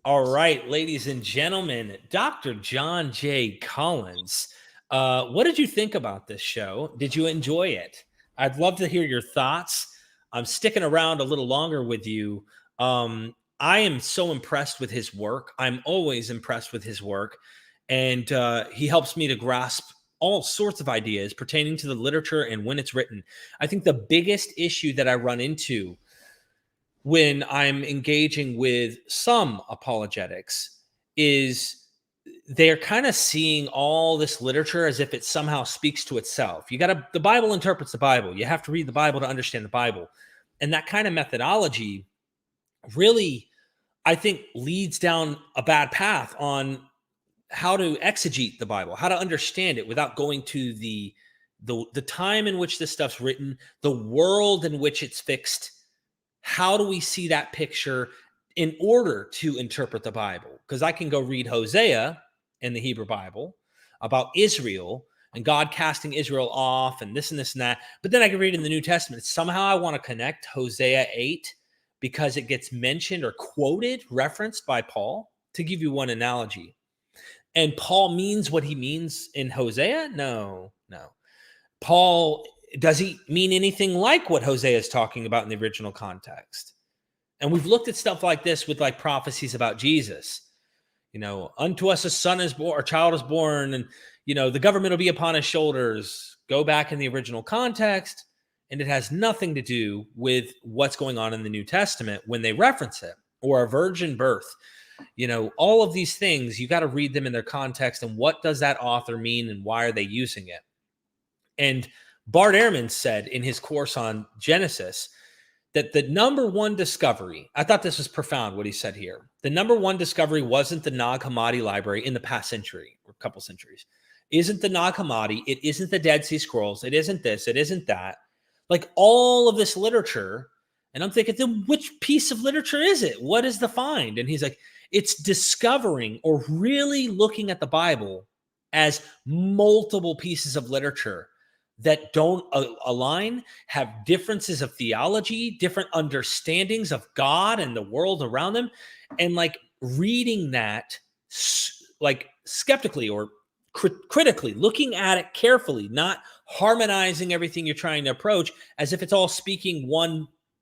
All right, ladies and gentlemen, Dr. John J. Collins. What did you think about this show? Did you enjoy it? I'd love to hear your thoughts. I'm sticking around a little longer with you. I am so impressed with his work. I'm always impressed with his work. And he helps me to grasp all sorts of ideas pertaining to the literature and when it's written. I think the biggest issue that I run into when I'm engaging with some apologetics is they're kind of seeing all this literature as if it somehow speaks to itself. The Bible interprets the Bible. You have to read the Bible to understand the Bible. And that kind of methodology really, I think, leads down a bad path on how to exegete the Bible, how to understand it without going to the time in which this stuff's written, the world in which it's fixed. How do we see that picture in order to interpret the Bible? Because I can go read Hosea in the Hebrew Bible about Israel and God casting Israel off and this and this and that. But then I can read in the New Testament. Somehow I want to connect Hosea 8 because it gets mentioned or quoted, referenced by Paul. To give you one analogy. And Paul means what he means in Hosea? No. Paul, does he mean anything like what Hosea is talking about in the original context? And we've looked at stuff like this with like prophecies about Jesus. Unto us a son is born, or child is born, and, the government will be upon his shoulders. Go back in the original context, and it has nothing to do with what's going on in the New Testament when they reference it, or a virgin birth. All of these things, you got to read them in their context. And what does that author mean and why are they using it? And Bart Ehrman said in his course on Genesis that the number one discovery, I thought this was profound what he said here. The number one discovery wasn't the Nag Hammadi library in the past century or couple centuries. Isn't the Nag Hammadi. It isn't the Dead Sea Scrolls. It isn't this. It isn't that. Like all of this literature. And I'm thinking, then which piece of literature is it? What is the find? And he's like, it's discovering or really looking at the Bible as multiple pieces of literature that don't align, have differences of theology, different understandings of God and the world around them, and like reading that like skeptically or critically, looking at it carefully, not harmonizing everything you're trying to approach as if it's all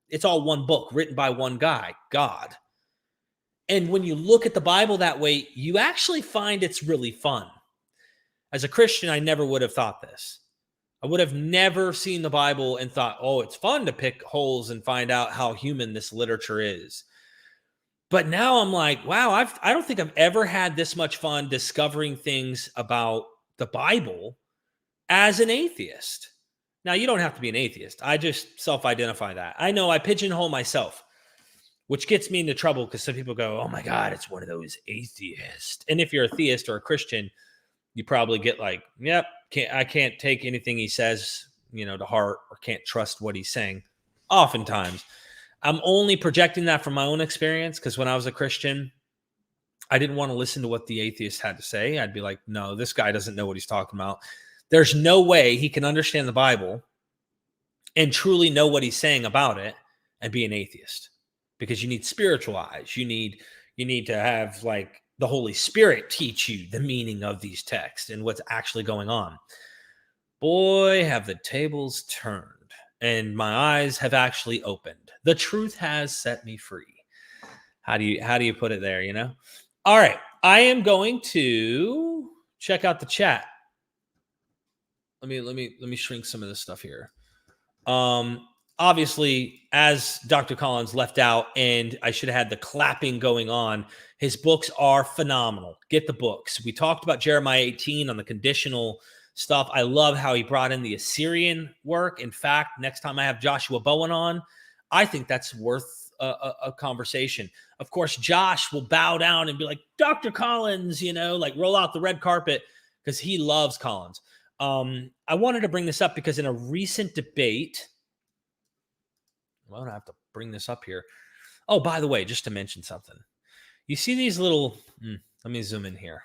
it's all one book written by one guy, God. And when you look at the Bible that way, you actually find it's really fun. As a Christian, I never would have thought this. I would have never seen the Bible and thought, oh, it's fun to pick holes and find out how human this literature is. But now I'm like, wow, I don't think I've ever had this much fun discovering things about the Bible as an atheist. Now, you don't have to be an atheist. I just self-identify that. I know I pigeonhole myself, which gets me into trouble because some people go, oh my God, it's one of those atheists. And if you're a theist or a Christian, you probably get like, yep, I can't take anything he says, to heart, or can't trust what he's saying. Oftentimes, I'm only projecting that from my own experience, because when I was a Christian, I didn't want to listen to what the atheist had to say. I'd be like, no, this guy doesn't know what he's talking about. There's no way he can understand the Bible and truly know what he's saying about it and be an atheist, because you need spiritual eyes. You need to have like the Holy Spirit teach you the meaning of these texts and what's actually going on. Boy, have the tables turned and my eyes have actually opened. The truth has set me free. How do you put it there, All right, I am going to check out the chat. Let me shrink some of this stuff here. Obviously, as Dr. Collins left out, and I should have had the clapping going on, his books are phenomenal. Get the books. We talked about Jeremiah 18 on the conditional stuff. I love how he brought in the Assyrian work. In fact, next time I have Joshua Bowen on, I think that's worth a conversation. Of course, Josh will bow down and be like, Dr. Collins, like roll out the red carpet, because he loves Collins. I wanted to bring this up because in a recent debate, I have to bring this up here. Oh, by the way, just to mention something. You see these little, let me zoom in here.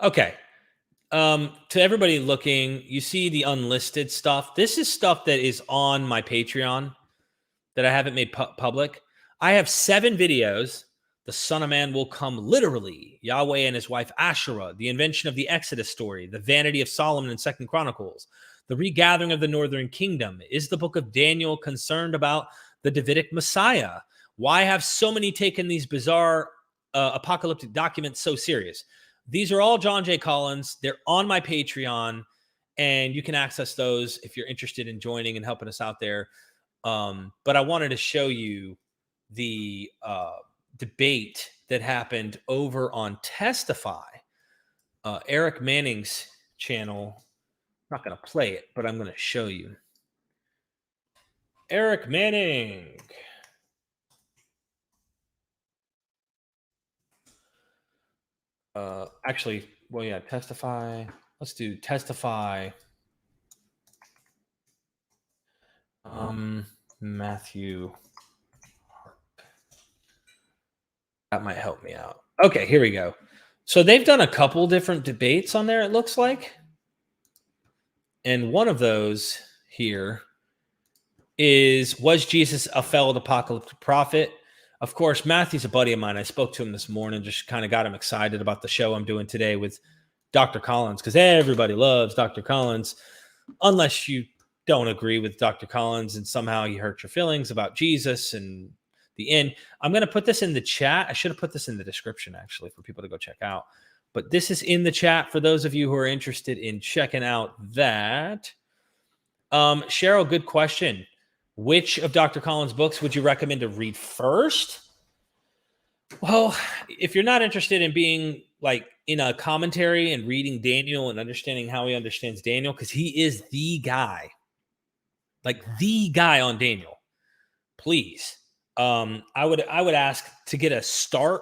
Okay. To everybody looking, you see the unlisted stuff. This is stuff that is on my Patreon that I haven't made public. I have 7 videos. The Son of Man will come literally. Yahweh and his wife Asherah. The invention of the Exodus story. The vanity of Solomon in 2 Chronicles. The regathering of the northern kingdom. Is the book of Daniel concerned about the Davidic Messiah? Why have so many taken these bizarre apocalyptic documents so serious? These are all John J. Collins. They're on my Patreon, and you can access those if you're interested in joining and helping us out there. But I wanted to show you the debate that happened over on Testify, Eric Manning's channel. I'm not going to play it, but I'm going to show you. Eric Manning. Actually, well, yeah, Testify. Let's do Testify. Matthew. That might help me out. Okay, here we go. So they've done a couple different debates on there, it looks like. And one of those here is, was Jesus a failed apocalyptic prophet? Of course, Matthew's a buddy of mine. I spoke to him this morning, just kind of got him excited about the show I'm doing today with Dr. Collins, because everybody loves Dr. Collins, unless you don't agree with Dr. Collins and somehow you hurt your feelings about Jesus and the end. I'm going to put this in the chat. I should have put this in the description, actually, for people to go check out. But this is in the chat for those of you who are interested in checking out that. Cheryl, good question. Which of Dr. Collins' books would you recommend to read first? Well, if you're not interested in being like in a commentary and reading Daniel and understanding how he understands Daniel, because he is the guy, like the guy on Daniel, please. I would ask to get a start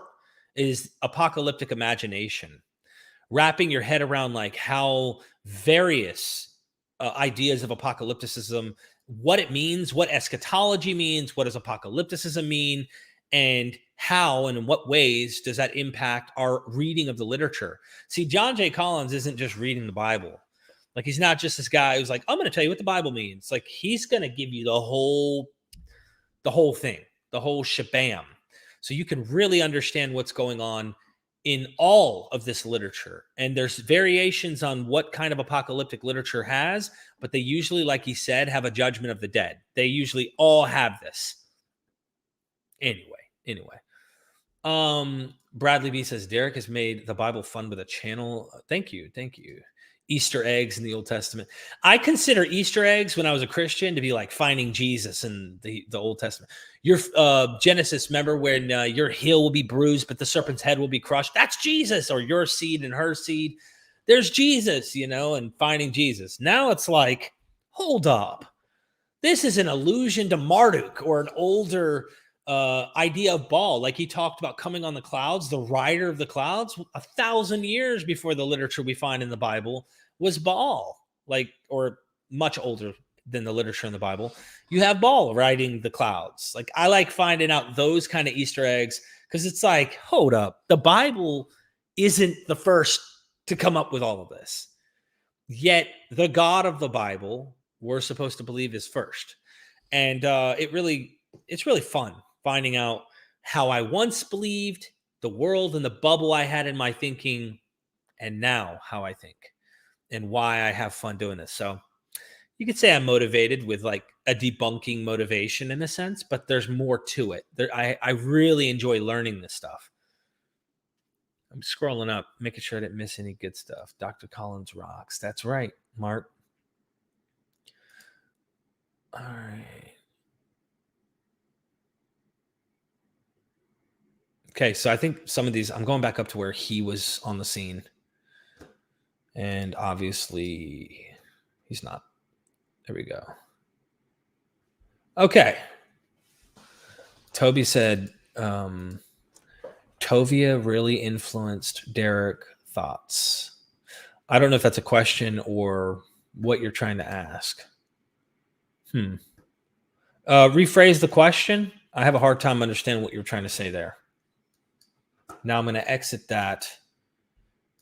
is Apocalyptic Imagination, wrapping your head around like how various ideas of apocalypticism, what it means, what eschatology means, what does apocalypticism mean, and how and in what ways does that impact our reading of the literature. See, John J. Collins isn't just reading the Bible. Like, he's not just this guy who's like, I'm going to tell you what the Bible means. Like, he's going to give you the whole thing, the whole shabam, so you can really understand what's going on in all of this literature. And there's variations on what kind of apocalyptic literature has, but they usually, like he said, have a judgment of the dead. They usually all have this. Anyway. Bradley B says, Derek has made the Bible fun with a channel. Thank you. Easter eggs in the Old Testament. I consider Easter eggs when I was a Christian to be like finding Jesus in the Old Testament. Your Genesis, remember when your heel will be bruised, but the serpent's head will be crushed? That's Jesus. Or your seed and her seed. There's Jesus, and finding Jesus. Now it's like, hold up. This is an allusion to Marduk, or an older idea of Baal. Like he talked about coming on the clouds, the rider of the clouds. 1,000 years before the literature we find in the Bible was Baal, or much older than the literature in the Bible. You have Baal riding the clouds. Like, I like finding out those kind of Easter eggs, because it's like, hold up, the Bible isn't the first to come up with all of this. Yet the God of the Bible, we're supposed to believe, is first. And it's really fun finding out how I once believed, the world and the bubble I had in my thinking, and now how I think and why I have fun doing this. So you could say I'm motivated with like a debunking motivation in a sense, but there's more to it. I really enjoy learning this stuff. I'm scrolling up, making sure I didn't miss any good stuff. Dr. Collins rocks. That's right, Mark. All right. Okay, so I think some of these, I'm going back up to where he was on the scene. And obviously, he's not. There we go. Okay. Toby said, Tovia really influenced Derek thoughts. I don't know if that's a question or what you're trying to ask. Rephrase the question. I have a hard time understanding what you're trying to say there. Now I'm going to exit that.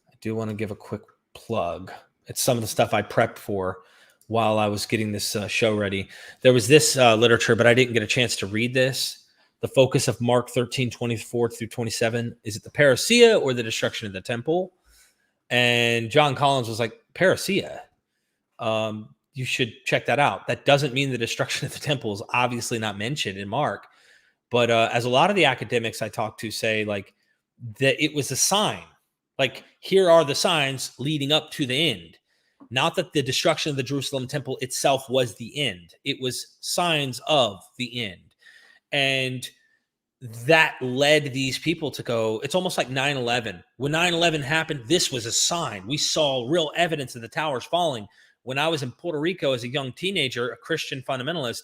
I do want to give a quick plug. It's some of the stuff I prepped for while I was getting this show ready. There was this literature, but I didn't get a chance to read this. The focus of Mark 13:24 through 27. Is it the parousia or the destruction of the temple? And John Collins was like, parousia. You should check that out. That doesn't mean the destruction of the temple is obviously not mentioned in Mark. But as a lot of the academics I talked to say, like, that it was a sign. Like, here are the signs leading up to the end. Not that the destruction of the Jerusalem temple itself was the end. It was signs of the end. And that led these people to go, it's almost like 9/11. When 9/11 happened, this was a sign. We saw real evidence of the towers falling. When I was in Puerto Rico as a young teenager, a Christian fundamentalist,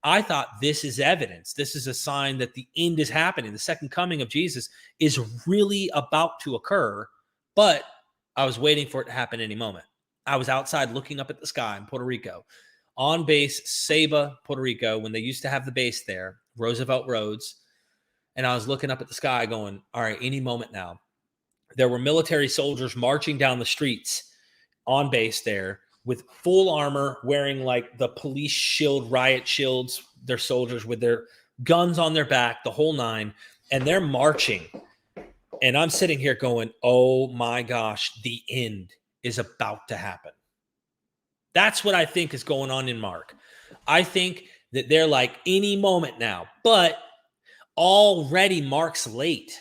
I thought this is evidence. This is a sign that the end is happening. The second coming of Jesus is really about to occur, but I was waiting for it to happen any moment. I was outside looking up at the sky in Puerto Rico, on base, Ceiba, Puerto Rico, when they used to have the base there, Roosevelt Roads. And I was looking up at the sky going, all right, any moment now. There were military soldiers marching down the streets on base there with full armor, wearing like the police shield, riot shields, their soldiers with their guns on their back, the whole nine, and they're marching. And I'm sitting here going, oh my gosh, the end is about to happen. That's what I think is going on in Mark. I think that they're like any moment now, but already Mark's late.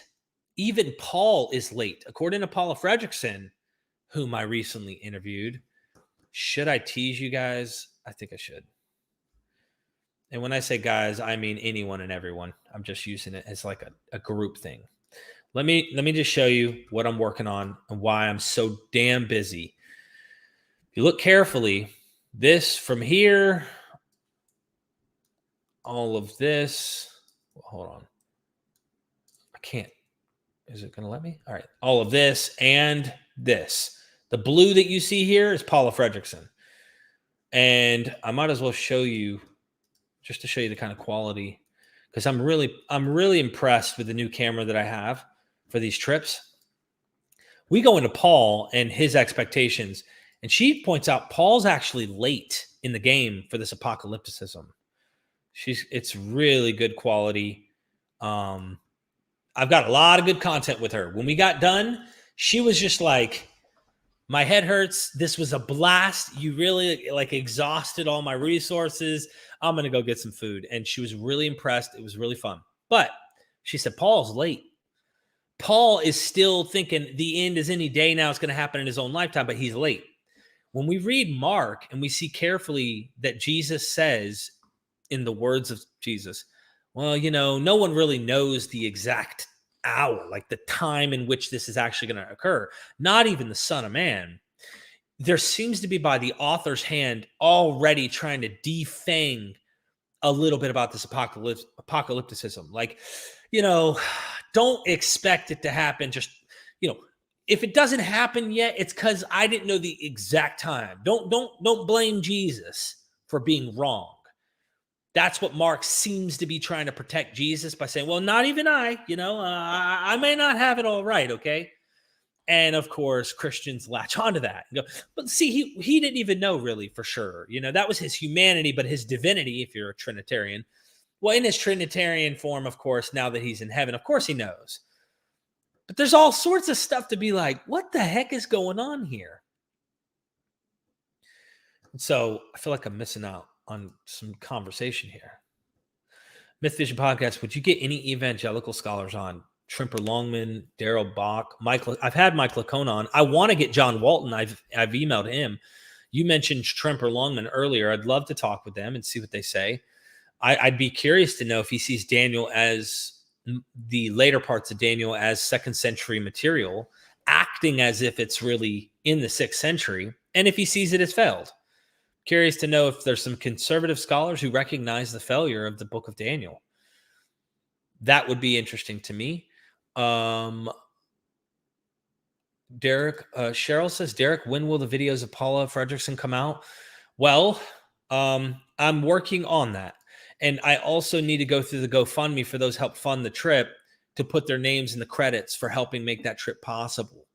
Even Paul is late. According to Paula Fredrickson, whom I recently interviewed. Should I tease you guys? I think I should. And when I say guys, I mean anyone and everyone. I'm just using it as like a group thing. Let me just show you what I'm working on and why I'm so damn busy. If you look carefully, this from here, all of this. Well, hold on. I can't. Is it going to let me? All right. All of this and this. The blue that you see here is Paula Fredrickson. And I might as well show you, just to show you the kind of quality, because I'm really impressed with the new camera that I have for these trips. We go into Paul and his expectations, and she points out Paul's actually late in the game for this apocalypticism. It's really good quality. I've got a lot of good content with her. When we got done, she was just like, my head hurts. This was a blast. You really like exhausted all my resources. I'm going to go get some food. And she was really impressed. It was really fun. But she said, Paul's late. Paul is still thinking the end is any day now. It's going to happen in his own lifetime, but he's late. When we read Mark and we see carefully that Jesus says in the words of Jesus, well, no one really knows the exact hour, like the time in which this is actually going to occur, not even the Son of Man. There seems to be by the author's hand already trying to defang a little bit about this apocalypticism. Like, don't expect it to happen. Just, if it doesn't happen yet, it's because I didn't know the exact time. Don't blame Jesus for being wrong. That's what Mark seems to be trying to protect Jesus by saying, well, not even I may not have it all right, okay? And of course, Christians latch onto that and go, but see, he didn't even know really for sure. That was his humanity, but his divinity, if you're a Trinitarian, well, in his Trinitarian form, of course, now that he's in heaven, of course he knows. But there's all sorts of stuff to be like, what the heck is going on here? And so I feel like I'm missing out on some conversation here. MythVision podcast, would you get any evangelical scholars on? Trimper Longman, Daryl Bach, Michael. I've had Mike Lacone on. I want to get John Walton. I've emailed him. You mentioned Trimper Longman earlier. I'd love to talk with them and see what they say. I'd be curious to know if he sees Daniel as the later parts of Daniel as 2nd century material, acting as if it's really in the 6th century, and if he sees it as failed. Curious to know if there's some conservative scholars who recognize the failure of the book of Daniel. That would be interesting to me. Derek, Cheryl says, Derek, when will the videos of Paula Fredrickson come out? Well, I'm working on that. And I also need to go through the GoFundMe for those help fund the trip to put their names in the credits for helping make that trip possible.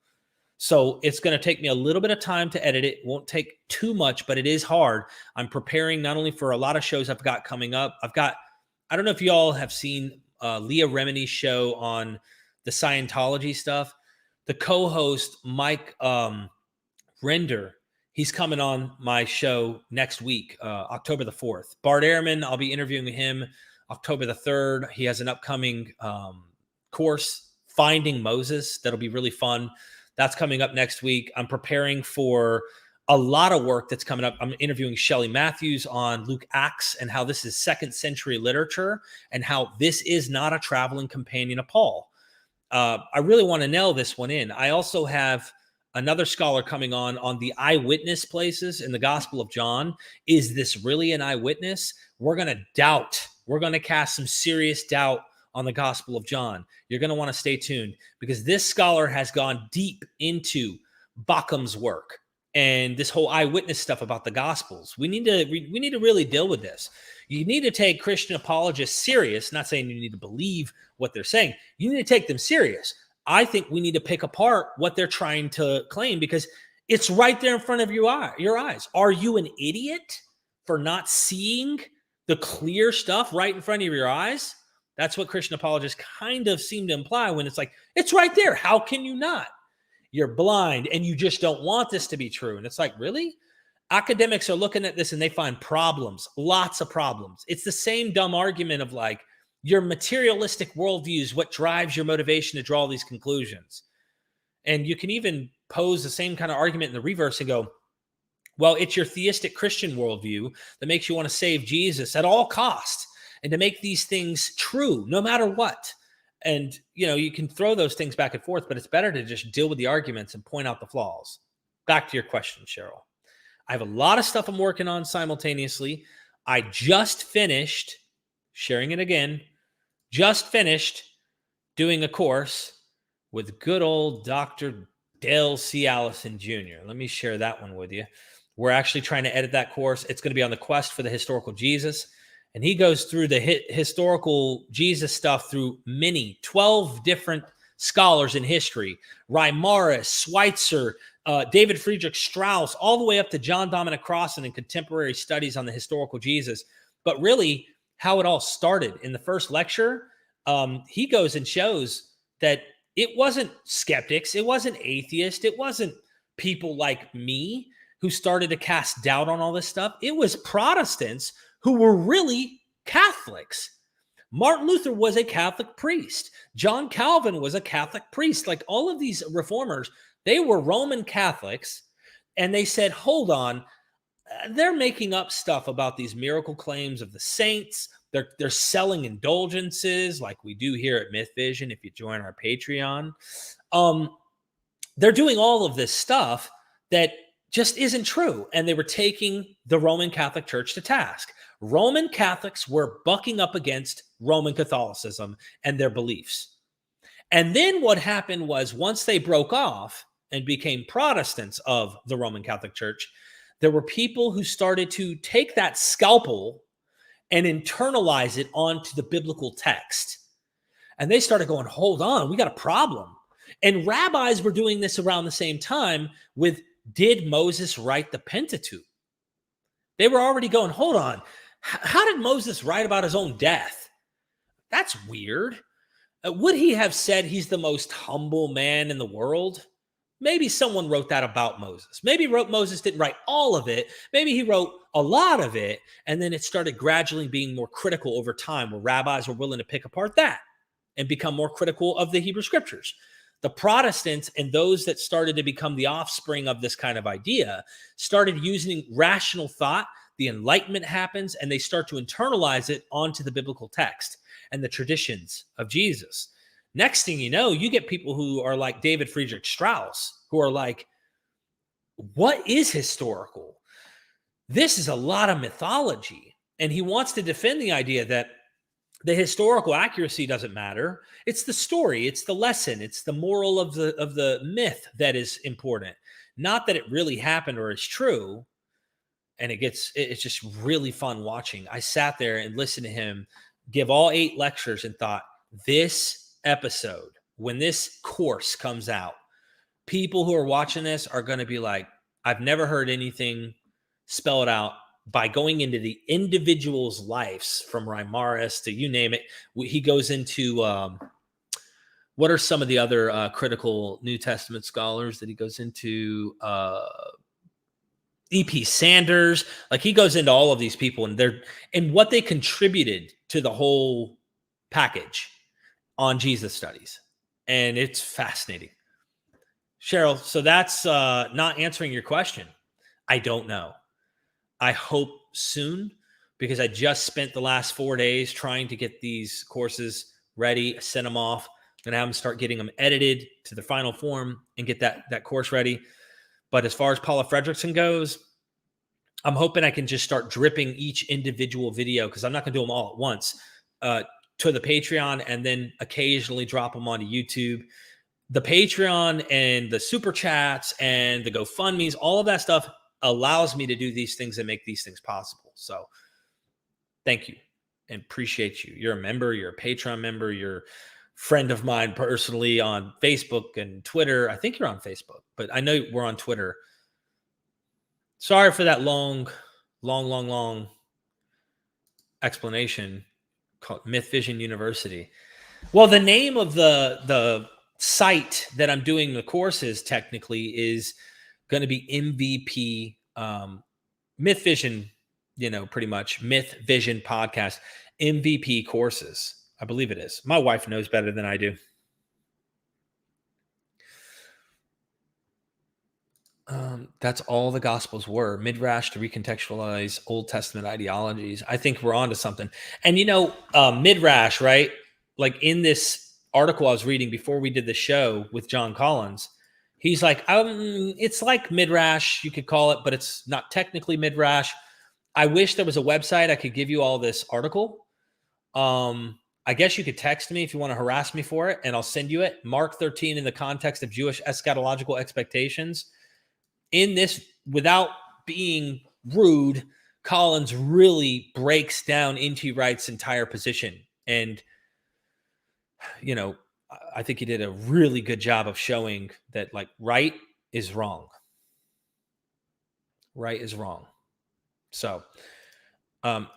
So it's going to take me a little bit of time to edit it. It won't take too much, but it is hard. I'm preparing not only for a lot of shows I've got coming up. I don't know if you all have seen Leah Remini's show on the Scientology stuff. The co-host, Mike Render, he's coming on my show next week, October the 4th. Bart Ehrman, I'll be interviewing him October the 3rd. He has an upcoming course, Finding Moses. That'll be really fun. That's coming up next week. I'm preparing for a lot of work that's coming up. I'm interviewing Shelley Matthews on Luke Acts and how this is 2nd century literature and how this is not a traveling companion of Paul. I really want to nail this one in. I also have another scholar coming on the eyewitness places in the Gospel of John. Is this really an eyewitness? We're going to doubt. We're going to cast some serious doubt on the Gospel of John. You're going to want to stay tuned because this scholar has gone deep into Bockham's work and this whole eyewitness stuff about the Gospels. We need to really deal with this. You need to take Christian apologists serious. Not saying you need to believe what they're saying. You need to take them serious. I think we need to pick apart what they're trying to claim because it's right there in front of your eyes. Are you an idiot for not seeing the clear stuff right in front of your eyes? That's what Christian apologists kind of seem to imply when it's like, it's right there. How can you not? You're blind and you just don't want this to be true. And it's like, really? Academics are looking at this and they find problems, lots of problems. It's the same dumb argument of like, your materialistic worldview is what drives your motivation to draw these conclusions. And you can even pose the same kind of argument in the reverse and go, well, it's your theistic Christian worldview that makes you want to save Jesus at all costs and to make these things true no matter what. And, you can throw those things back and forth, but it's better to just deal with the arguments and point out the flaws. Back to your question, Cheryl. I have a lot of stuff I'm working on simultaneously. I just finished, sharing it again, doing a course with good old Dr. Dale C. Allison Jr. Let me share that one with you. We're actually trying to edit that course. It's going to be on the quest for the historical Jesus. And he goes through the historical Jesus stuff through 12 different scholars in history. Reimarus, Schweitzer, David Friedrich Strauss, all the way up to John Dominic Crossan in contemporary studies on the historical Jesus. But really, how it all started in the first lecture, he goes and shows that it wasn't skeptics, it wasn't atheists, it wasn't people like me who started to cast doubt on all this stuff. It was Protestants who were really Catholics. Martin Luther was a Catholic priest. John Calvin was a Catholic priest. Like all of these reformers, they were Roman Catholics. And they said, hold on, they're making up stuff about these miracle claims of the saints. They're selling indulgences like we do here at MythVision if you join our Patreon. They're doing all of this stuff that just isn't true. And they were taking the Roman Catholic Church to task. Roman Catholics were bucking up against Roman Catholicism and their beliefs. And then what happened was once they broke off and became Protestants of the Roman Catholic Church, there were people who started to take that scalpel and internalize it onto the biblical text. And they started going, hold on, we got a problem. And rabbis were doing this around the same time with, did Moses write the Pentateuch? They were already going, hold on, how did Moses write about his own death? That's weird. Would he have said he's the most humble man in the world? Maybe someone wrote that about Moses. Maybe Moses didn't write all of it. Maybe he wrote a lot of it, and then it started gradually being more critical over time, where rabbis were willing to pick apart that and become more critical of the Hebrew scriptures. The Protestants and those that started to become the offspring of this kind of idea started using rational thought. The Enlightenment happens, and they start to internalize it onto the biblical text and the traditions of Jesus. Next thing you know, you get people who are like David Friedrich Strauss, who are like, what is historical? This is a lot of mythology. And he wants to defend the idea that the historical accuracy doesn't matter. It's the story, it's the lesson, it's the moral of the myth that is important. Not that it really happened or is true. And it's just really fun watching. I sat there and listened to him give all 8 lectures and thought, this episode, when this course comes out, people who are watching this are going to be like, I've never heard anything spell it out by going into the individual's lives, from Reimarus to you name it. He goes into what are some of the other critical New Testament scholars that he goes into? E.P. Sanders. Like, he goes into all of these people and what they contributed to the whole package on Jesus studies. And it's fascinating. Cheryl, so that's not answering your question. I don't know. I hope soon, because I just spent the last 4 days trying to get these courses ready, send them off, and have them start getting them edited to the final form and get that course ready. But as far as Paula Fredrickson goes, I'm hoping I can just start dripping each individual video, because I'm not going to do them all at once, to the Patreon, and then occasionally drop them onto YouTube. The Patreon and the Super Chats and the GoFundMes, all of that stuff allows me to do these things and make these things possible. So thank you and appreciate you. You're a member, you're a Patreon member, you're a friend of mine personally on Facebook and Twitter. I think you're on Facebook, but I know we're on Twitter. Sorry for that long explanation called MythVision University. Well, the name of the site that I'm doing the courses technically is going to be MVP MythVision, pretty much MythVision podcast, MVP courses. I believe it is. My wife knows better than I do. That's all the Gospels were. Midrash to recontextualize Old Testament ideologies. I think we're onto something. And Midrash, right? Like in this article I was reading before we did the show with John Collins, he's like, it's like Midrash, you could call it, but it's not technically Midrash. I wish there was a website I could give you all this article. I guess you could text me if you want to harass me for it, and I'll send you it. Mark 13 in the context of Jewish eschatological expectations. In this, without being rude, Collins really breaks down NT Wright's entire position. And, I think he did a really good job of showing that, like, Wright is wrong. Wright is wrong. So,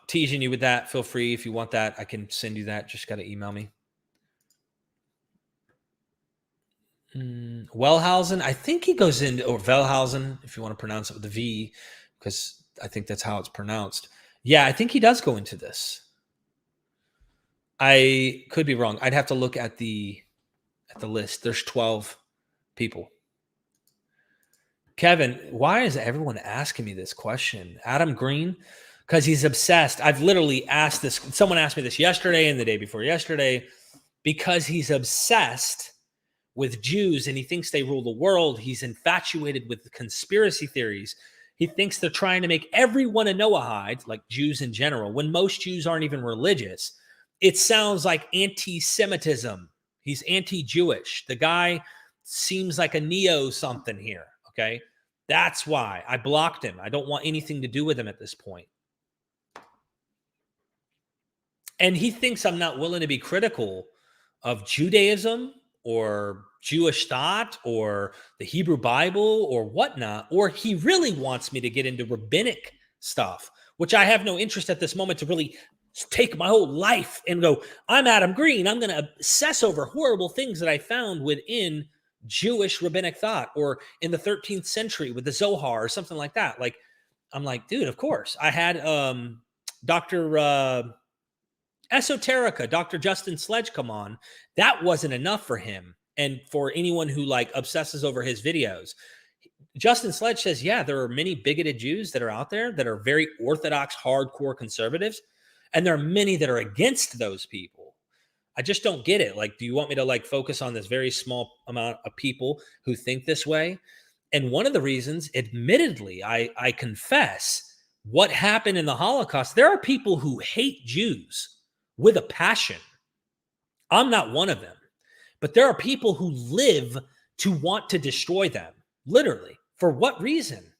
teasing you with that. Feel free if you want that. I can send you that. Just got to email me. Wellhausen, I think he goes into, or Wellhausen, if you want to pronounce it with the V, because I think that's how it's pronounced. Yeah, I think he does go into this. I could be wrong. I'd have to look at the list. There's 12 people. Kevin, why is everyone asking me this question? Adam Green, because he's obsessed. I've literally asked this. Someone asked me this yesterday and the day before yesterday, because he's obsessed with Jews and he thinks they rule the world. He's infatuated with the conspiracy theories. He thinks they're trying to make everyone a Noahide, like Jews in general, when most Jews aren't even religious. It sounds like anti-Semitism. He's anti-Jewish. The guy seems like a neo something here, okay? That's why I blocked him. I don't want anything to do with him at this point. And he thinks I'm not willing to be critical of Judaism or Jewish thought or the Hebrew Bible or whatnot, or he really wants me to get into rabbinic stuff, which I have no interest at this moment to really take my whole life and go, I'm Adam Green. I'm going to obsess over horrible things that I found within Jewish rabbinic thought or in the 13th century with the Zohar or something like that. Like, I'm like, dude, of course. I had Dr. Esoterica, Dr. Justin Sledge come on. That wasn't enough for him. And for anyone who like obsesses over his videos, Justin Sledge says, yeah, there are many bigoted Jews that are out there that are very orthodox, hardcore conservatives. And there are many that are against those people. I just don't get it. Like, do you want me to like focus on this very small amount of people who think this way? And one of the reasons, admittedly, I confess what happened in the Holocaust, there are people who hate Jews with a passion. I'm not one of them, but there are people who live to want to destroy them, literally. For what reason?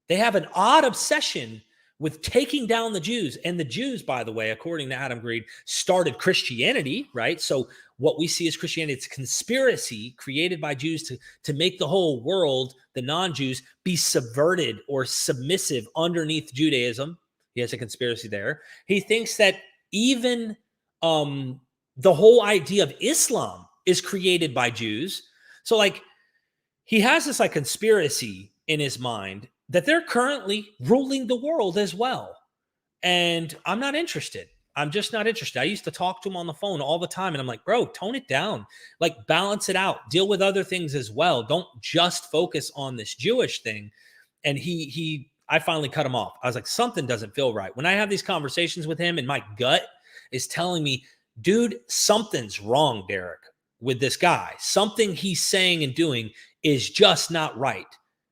They have an odd obsession with taking down the Jews. And the Jews, by the way, according to Adam Green, started Christianity, right? So what we see as Christianity, it's a conspiracy created by Jews to make the whole world, the non-Jews, be subverted or submissive underneath Judaism. He has a conspiracy there. He thinks that even the whole idea of Islam is created by Jews. So like he has this like conspiracy in his mind that they're currently ruling the world as well. And I'm not interested. I'm just not interested. I used to talk to him on the phone all the time. And I'm like, bro, tone it down. Like balance it out. Deal with other things as well. Don't just focus on this Jewish thing. And I finally cut him off. I was like, something doesn't feel right. When I have these conversations with him and my gut is telling me, dude, something's wrong, Derek, with this guy. Something he's saying and doing is just not right.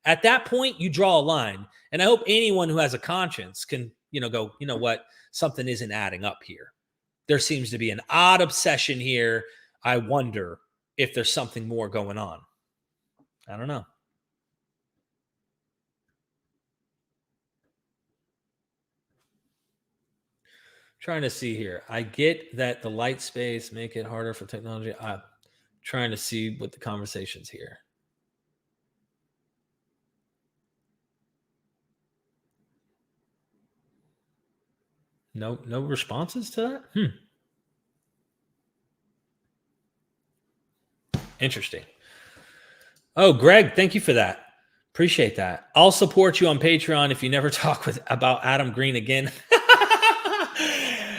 At that point, you draw a line. And I hope anyone who has a conscience can, go, you know what? Something isn't adding up here. There seems to be an odd obsession here. I wonder if there's something more going on. I don't know. Trying to see here. I get that the light space make it harder for technology. I'm trying to see what the conversation's here. No responses to that? Interesting. Oh, Greg, thank you for that. Appreciate that. I'll support you on Patreon if you never talk about Adam Green again.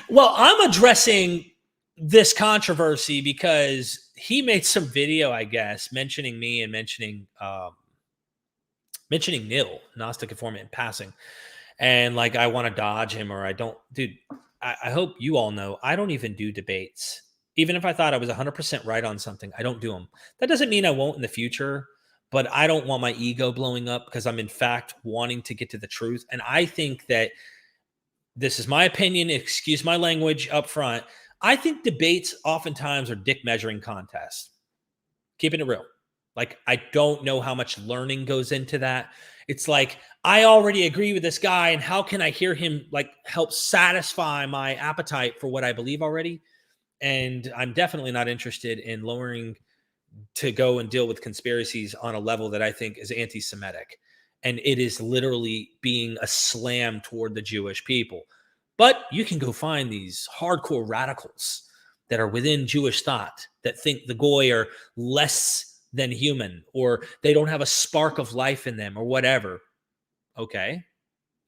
Well, I'm addressing this controversy because he made some video, I guess, mentioning me and mentioning Nil, Gnostic Informant, in passing. And like, I want to dodge him or I don't. Dude, I hope you all know, I don't even do debates. Even if I thought I was 100% right on something, I don't do them. That doesn't mean I won't in the future, but I don't want my ego blowing up because I'm in fact wanting to get to the truth. And I think that this is my opinion. Excuse my language up front. I think debates oftentimes are dick measuring contests. Keeping it real. Like, I don't know how much learning goes into that. It's like, I already agree with this guy, and how can I hear him like help satisfy my appetite for what I believe already? And I'm definitely not interested in lowering to go and deal with conspiracies on a level that I think is anti-Semitic. And it is literally being a slam toward the Jewish people. But you can go find these hardcore radicals that are within Jewish thought that think the Goy are less than human, or they don't have a spark of life in them, or whatever. Okay.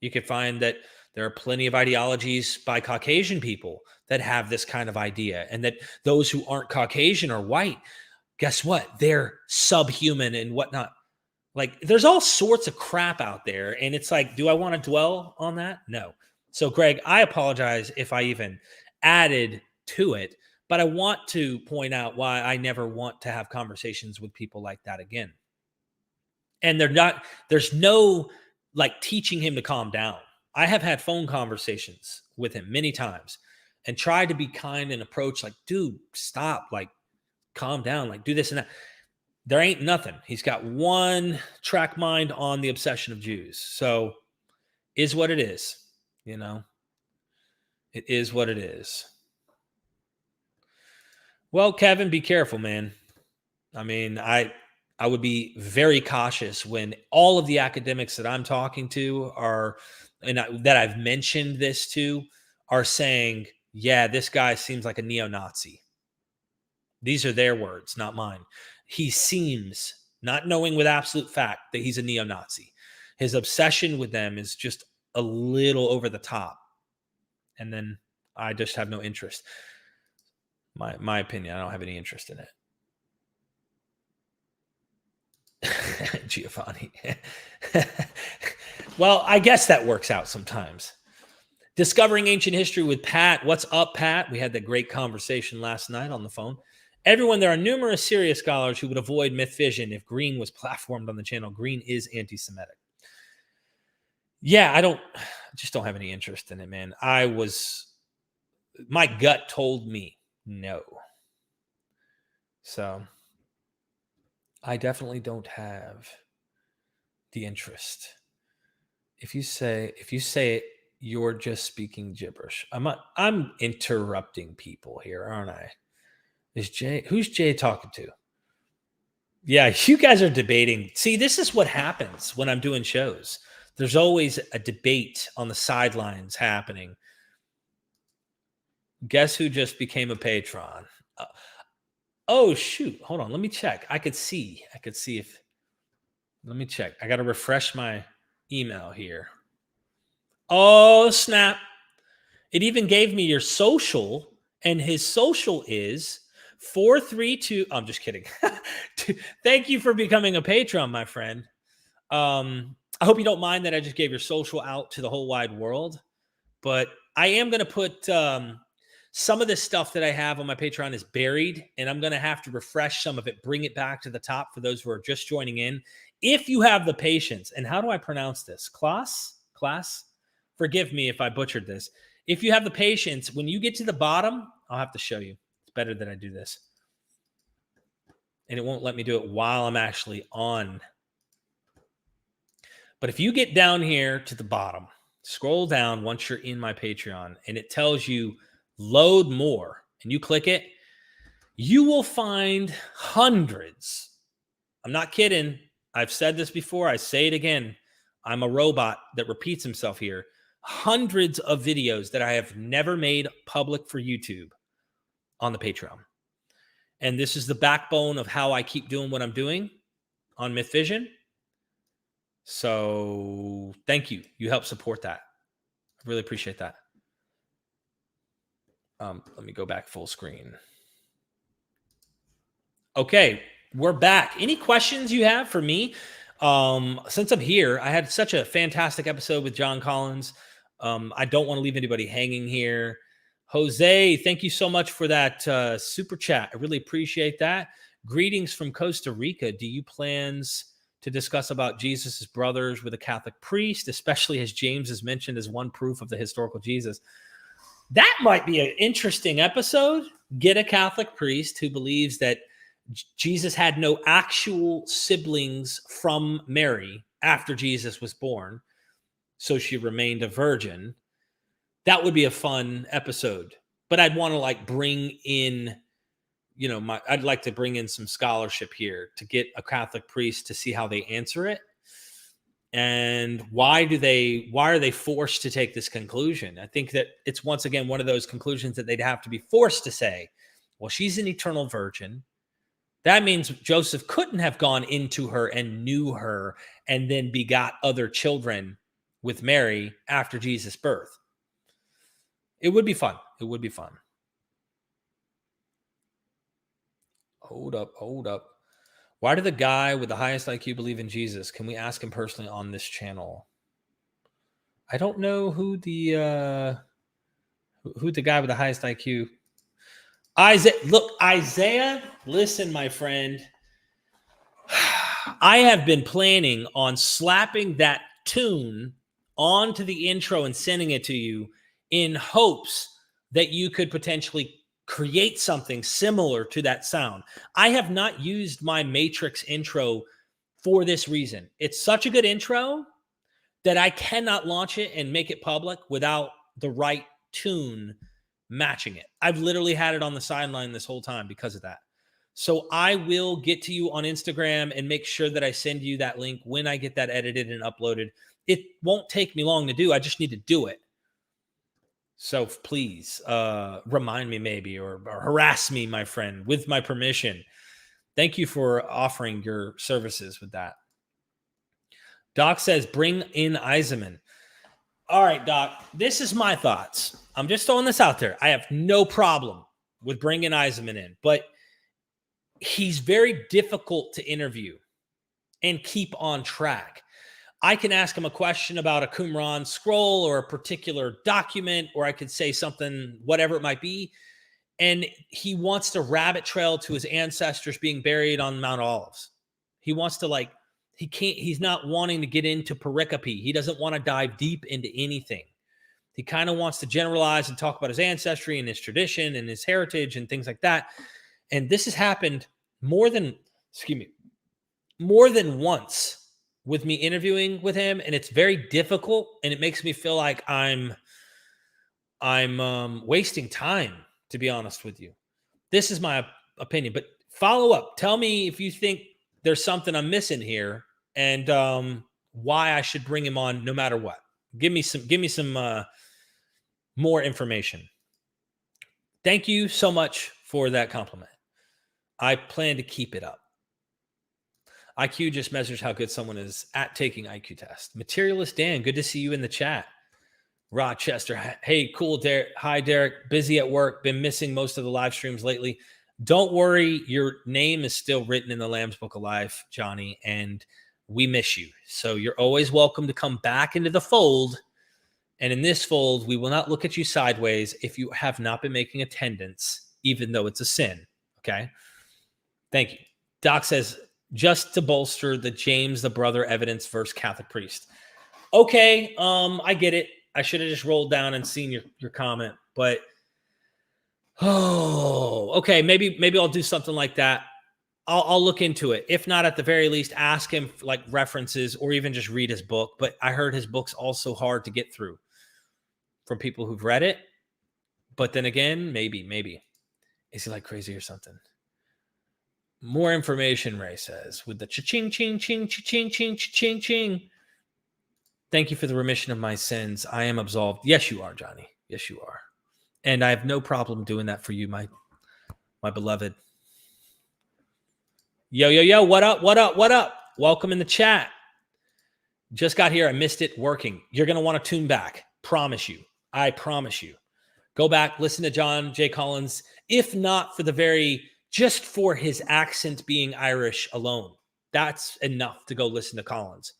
You could find that there are plenty of ideologies by Caucasian people that have this kind of idea, and that those who aren't Caucasian or white, guess what? They're subhuman and whatnot. Like, there's all sorts of crap out there. And it's like, do I want to dwell on that? No. So, Greg, I apologize if I even added to it, but I want to point out why I never want to have conversations with people like that again. And there's no like teaching him to calm down. I have had phone conversations with him many times and tried to be kind and approach like, dude, stop, like, calm down, like, do this and that. There ain't nothing. He's got one track mind on the obsession of Jews. So is what it is, you know. It is what it is. Well, Kevin, be careful, man. I mean, I would be very cautious when all of the academics that I'm talking to are, that I've mentioned this to, are saying, yeah, this guy seems like a neo-Nazi. These are their words, not mine. He seems, not knowing with absolute fact, that he's a neo-Nazi. His obsession with them is just a little over the top. And then I just have no interest. My opinion, I don't have any interest in it. Giovanni. Well, I guess that works out sometimes. Discovering Ancient History with Pat. What's up, Pat? We had that great conversation last night on the phone. Everyone, there are numerous serious scholars who would avoid MythVision if Green was platformed on the channel. Green is anti-Semitic. Yeah, I just don't have any interest in it, man. My gut told me no. So I definitely don't have the interest. If you say it, you're just speaking gibberish. I'm interrupting people here, aren't I? Who's Jay talking to? Yeah, you guys are debating. See, this is what happens when I'm doing shows. There's always a debate on the sidelines happening. Guess who just became a patron? Oh, shoot. Hold on. Let me check. I could see if, let me check. I got to refresh my email here. Oh, snap. It even gave me your social, and his social is 432. I'm just kidding. Thank you for becoming a patron, my friend. I hope you don't mind that I just gave your social out to the whole wide world, but I am going to put some of this stuff that I have on my Patreon is buried, and I'm going to have to refresh some of it, bring it back to the top for those who are just joining in. If you have the patience, and how do I pronounce this? Klaas? Forgive me if I butchered this. If you have the patience, when you get to the bottom, I'll have to show you. It's better that I do this. And it won't let me do it while I'm actually on. But if you get down here to the bottom, scroll down once you're in my Patreon, and it tells you load more, and you click it, you will find hundreds. I'm not kidding. I've said this before. I say it again. I'm a robot that repeats himself here. Hundreds of videos that I have never made public for YouTube on the Patreon. And this is the backbone of how I keep doing what I'm doing on MythVision. So thank you. You help support that. I really appreciate that. Let me go back full screen. Okay, we're back. Any questions you have for me? Since I'm here, I had such a fantastic episode with John Collins. I don't want to leave anybody hanging here. Jose, thank you so much for that super chat. I really appreciate that. Greetings from Costa Rica. Do you plans to discuss about Jesus's brothers with a Catholic priest, especially as James is mentioned as one proof of the historical Jesus? That might be an interesting episode. Get a Catholic priest who believes that Jesus had no actual siblings from Mary after Jesus was born, so she remained a virgin. That would be a fun episode. But I'd want to like bring in, I'd like to bring in some scholarship here to get a Catholic priest to see how they answer it. And why are they forced to take this conclusion? I think that it's once again one of those conclusions that they'd have to be forced to say, well, she's an eternal virgin. That means Joseph couldn't have gone into her and knew her and then begot other children with Mary after Jesus' birth. It would be fun. It would be fun. Hold up. Why did the guy with the highest IQ believe in Jesus? Can we ask him personally on this channel? I don't know who the guy with the highest IQ. Isaiah, listen, my friend. I have been planning on slapping that tune onto the intro and sending it to you in hopes that you could potentially create something similar to that sound. I have not used my Matrix intro for this reason. It's such a good intro that I cannot launch it and make it public without the right tune matching it. I've literally had it on the sideline this whole time because of that. So I will get to you on Instagram and make sure that I send you that link when I get that edited and uploaded. It won't take me long to do. I just need to do it. So please remind me maybe or harass me, my friend, with my permission. Thank you for offering your services with that. Doc says, bring in Eisenman. All right, Doc, this is my thoughts. I'm just throwing this out there. I have no problem with bringing Eisenman in, but he's very difficult to interview and keep on track. I can ask him a question about a Qumran scroll or a particular document, or I could say something, whatever it might be, and he wants to rabbit trail to his ancestors being buried on Mount Olives. He wants to he's not wanting to get into pericope. He doesn't want to dive deep into anything. He kind of wants to generalize and talk about his ancestry and his tradition and his heritage and things like that. And this has happened more than once with me interviewing with him, and it's very difficult, and it makes me feel like I'm wasting time, to be honest with you. This is my opinion, but follow up. Tell me if you think there's something I'm missing here, and why I should bring him on no matter what. Give me some more information. Thank you so much for that compliment. I plan to keep it up. IQ just measures how good someone is at taking IQ test. Materialist Dan, good to see you in the chat. Rochester, hey, cool, Derek. Hi, Derek. Busy at work. Been missing most of the live streams lately. Don't worry, your name is still written in the Lamb's Book of Life, Johnny, and we miss you. So you're always welcome to come back into the fold. And in this fold, we will not look at you sideways if you have not been making attendance, even though it's a sin. Okay? Thank you. Doc says, just to bolster the James the brother evidence versus Catholic priest. Okay, I get it. I should have just rolled down and seen your comment, but okay, maybe I'll do something like that. I'll look into it. If not, at the very least, ask him like references or even just read his book. But I heard his book's also hard to get through from people who've read it. But then again, maybe. Is he like crazy or something? More information, Ray says, with the cha-ching, ching, ching, cha-ching, ching, cha-ching, ching. Thank you for the remission of my sins. I am absolved. Yes, you are, Johnny. Yes, you are. And I have no problem doing that for you, my beloved. Yo, what up? Welcome in the chat. Just got here. I missed it working. You're going to want to tune back. Promise you. I promise you. Go back, listen to John J. Collins, if not for just for his accent being Irish alone. That's enough to go listen to Collins.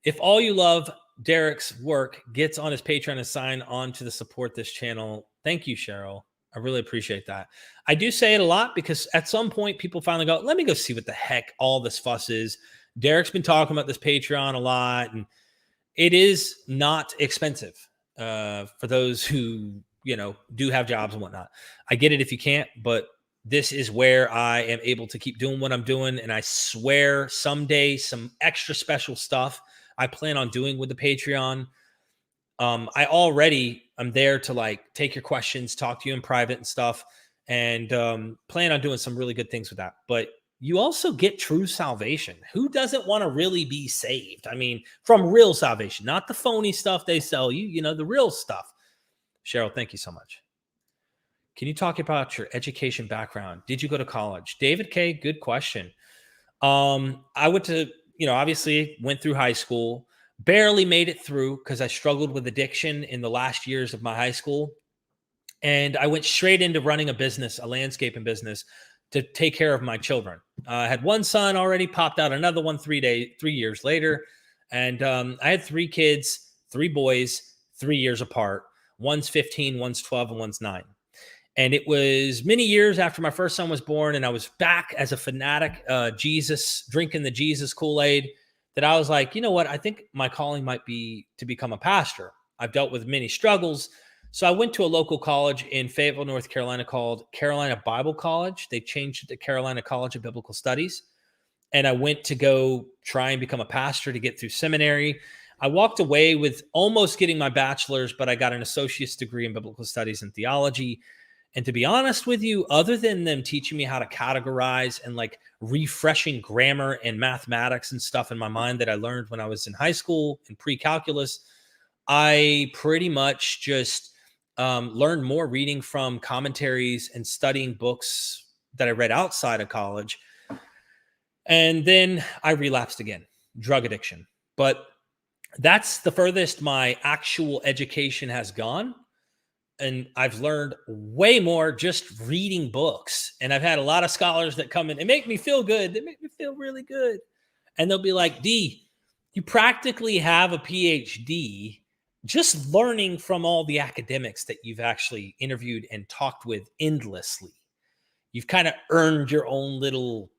If all you love Derek's work gets on his Patreon and sign on to the support this channel, thank you, Cheryl. I really appreciate that. I do say it a lot because at some point people finally go, let me go see what the heck all this fuss is. Derek's been talking about this Patreon a lot, and it is not expensive for those who, do have jobs and whatnot. I get it if you can't, but this is where I am able to keep doing what I'm doing. And I swear someday some extra special stuff I plan on doing with the Patreon. I already am there to take your questions, talk to you in private and stuff, and plan on doing some really good things with that. But you also get true salvation. Who doesn't want to really be saved? I mean, from real salvation, not the phony stuff they sell you, the real stuff. Cheryl, thank you so much. Can you talk about your education background? Did you go to college? David K, good question. I went to, obviously went through high school, barely made it through because I struggled with addiction in the last years of my high school. And I went straight into running a business, a landscaping business, to take care of my children. I had one son already, popped out another one 3 years later. And I had 3 kids, 3 boys, 3 years apart. One's 15, one's 12, and one's 9. And it was many years after my first son was born, and I was back as a fanatic, drinking the Jesus Kool-Aid, that I was like, you know what? I think my calling might be to become a pastor. I've dealt with many struggles. So I went to a local college in Fayetteville, North Carolina called Carolina Bible College. They changed it to Carolina College of Biblical Studies. And I went to go try and become a pastor to get through seminary. I walked away with almost getting my bachelor's, but I got an associate's degree in biblical studies and theology. And to be honest with you, other than them teaching me how to categorize and like refreshing grammar and mathematics and stuff in my mind that I learned when I was in high school and pre-calculus, I pretty much just learned more reading from commentaries and studying books that I read outside of college. And then I relapsed again, drug addiction. But that's the furthest my actual education has gone. And I've learned way more just reading books. And I've had a lot of scholars that come in and make me feel good. They make me feel really good. And they'll be like, D, you practically have a PhD just learning from all the academics that you've actually interviewed and talked with endlessly. You've kind of earned your own little,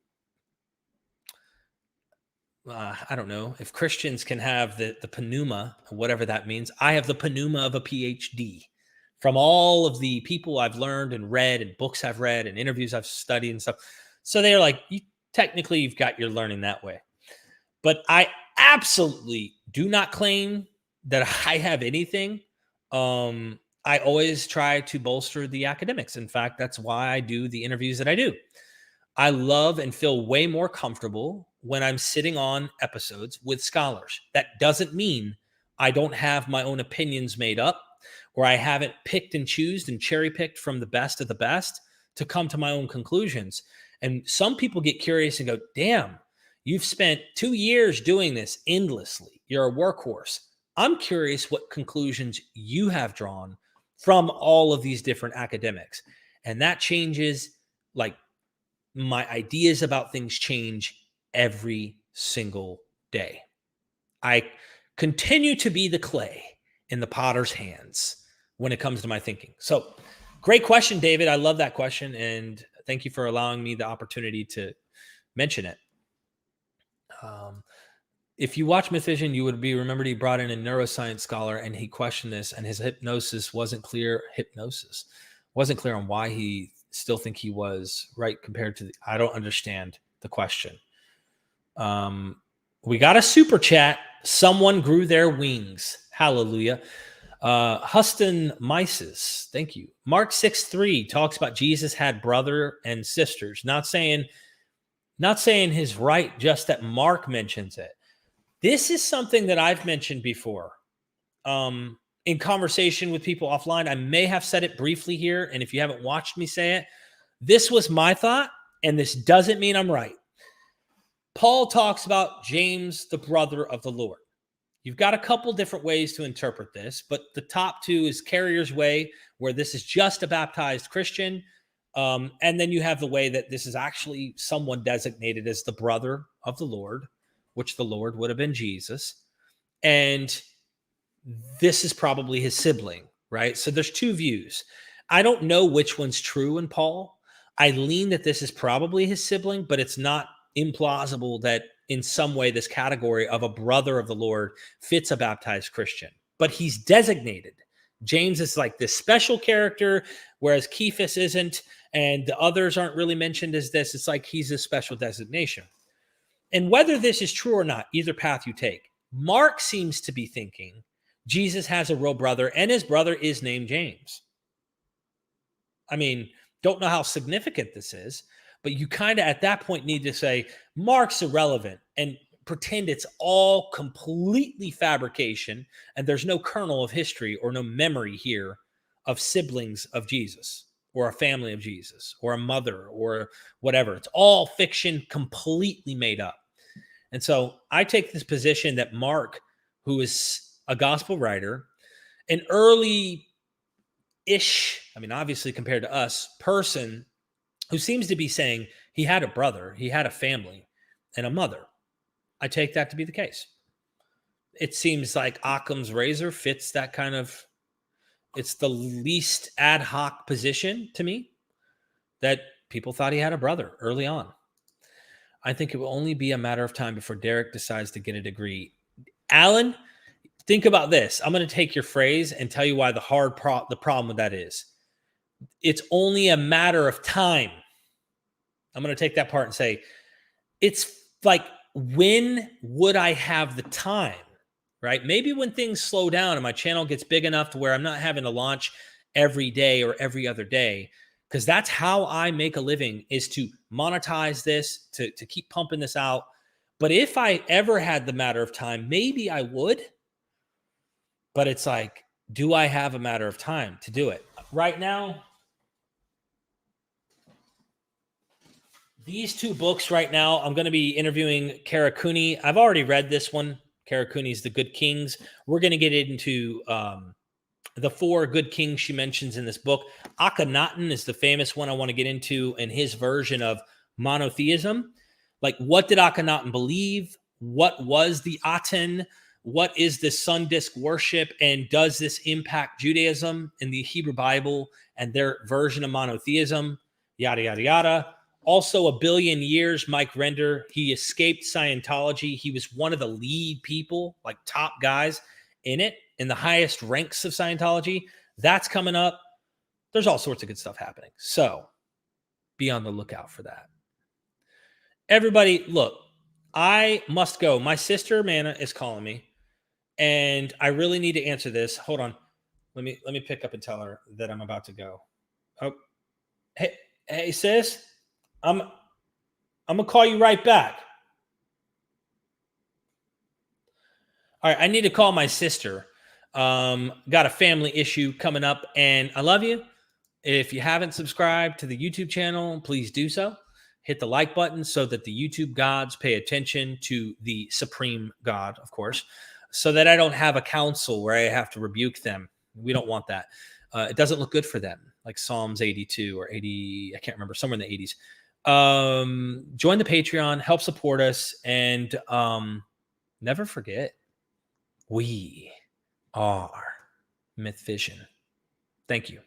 I don't know if Christians can have the pneuma, whatever that means. I have the pneuma of a PhD from all of the people I've learned and read and books I've read and interviews I've studied and stuff. So they're like, technically you've got your learning that way. But I absolutely do not claim that I have anything. I always try to bolster the academics. In fact, that's why I do the interviews that I do. I love and feel way more comfortable when I'm sitting on episodes with scholars. That doesn't mean I don't have my own opinions made up, or I haven't picked and chosen and cherry picked from the best of the best to come to my own conclusions. And some people get curious and go, damn, you've spent 2 years doing this endlessly. You're a workhorse. I'm curious what conclusions you have drawn from all of these different academics. And that changes, like, my ideas about things change every single day. I continue to be the clay in the potter's hands when it comes to my thinking. So great question, David. I love that question. And thank you for allowing me the opportunity to mention it. If you watch MythVision, you would be remembered he brought in a neuroscience scholar and he questioned this, and his hypnosis wasn't clear. Hypnosis wasn't clear on why he still think he was right compared to I don't understand the question. We got a super chat. Someone grew their wings. Hallelujah. Huston Mises, thank you. Mark 6:3 talks about Jesus had brother and sisters. Not saying his right, just that Mark mentions it. This is something that I've mentioned before in conversation with people offline. I may have said it briefly here, and if you haven't watched me say it, this was my thought, and this doesn't mean I'm right. Paul talks about James, the brother of the Lord. You've got a couple different ways to interpret this, but the top two is Carrier's way, where this is just a baptized Christian. And then you have the way that this is actually someone designated as the brother of the Lord, which the Lord would have been Jesus. And this is probably his sibling, right? So there's two views. I don't know which one's true in Paul. I lean that this is probably his sibling, but it's not implausible that in some way this category of a brother of the Lord fits a baptized Christian. But he's designated. James is like this special character, whereas Cephas isn't, and the others aren't really mentioned as this. It's like he's a special designation. And whether this is true or not, either path you take, Mark seems to be thinking Jesus has a real brother, and his brother is named James. I mean, don't know how significant this is, but you kind of at that point need to say Mark's irrelevant and pretend it's all completely fabrication and there's no kernel of history or no memory here of siblings of Jesus. or a family of Jesus or a mother or whatever. It's all fiction, completely made up. And so I take this position that Mark, who is a gospel writer, an early-ish, I mean, obviously compared to us, person who seems to be saying he had a brother, he had a family, and a mother. I take that to be the case. It seems like Occam's razor fits that kind of, it's the least ad hoc position to me, that people thought he had a brother early on. I think it will only be a matter of time before Derek decides to get a degree. Alan, think about this. I'm going to take your phrase and tell you why the problem with that is. It's only a matter of time. I'm going to take that part and say, it's like, when would I have the time, right? Maybe when things slow down and my channel gets big enough to where I'm not having to launch every day or every other day, because that's how I make a living, is to monetize this, to keep pumping this out. But if I ever had the matter of time, maybe I would. But it's like, do I have a matter of time to do it? Right now, these two books right now, I'm going to be interviewing Kara Cooney. I've already read this one. Kara Cooney's The Good Kings. We're going to get into the 4 good kings she mentions in this book. Akhenaten is the famous one I want to get into, in his version of monotheism. Like, what did Akhenaten believe? What was the Aten? What is this sun disk worship? And does this impact Judaism in the Hebrew Bible and their version of monotheism? Yada, yada, yada. Also, A Billion Years, Mike Render. He escaped Scientology. He was one of the lead people, like top guys in it, in the highest ranks of Scientology. That's coming up. There's all sorts of good stuff happening. So be on the lookout for that. Everybody, look, I must go. My sister, Mana, is calling me, and I really need to answer this. Hold on. Let me pick up and tell her that I'm about to go. Oh, hey, sis. I'm gonna call you right back. All right, I need to call my sister. Got a family issue coming up, and I love you. If you haven't subscribed to the YouTube channel, please do so. Hit the like button so that the YouTube gods pay attention to the supreme God, of course, so that I don't have a council where I have to rebuke them. We don't want that. It doesn't look good for them, like Psalms 82 or 80, I can't remember, somewhere in the 80s. Join the Patreon, help support us, and never forget, we are MythVision. Thank you.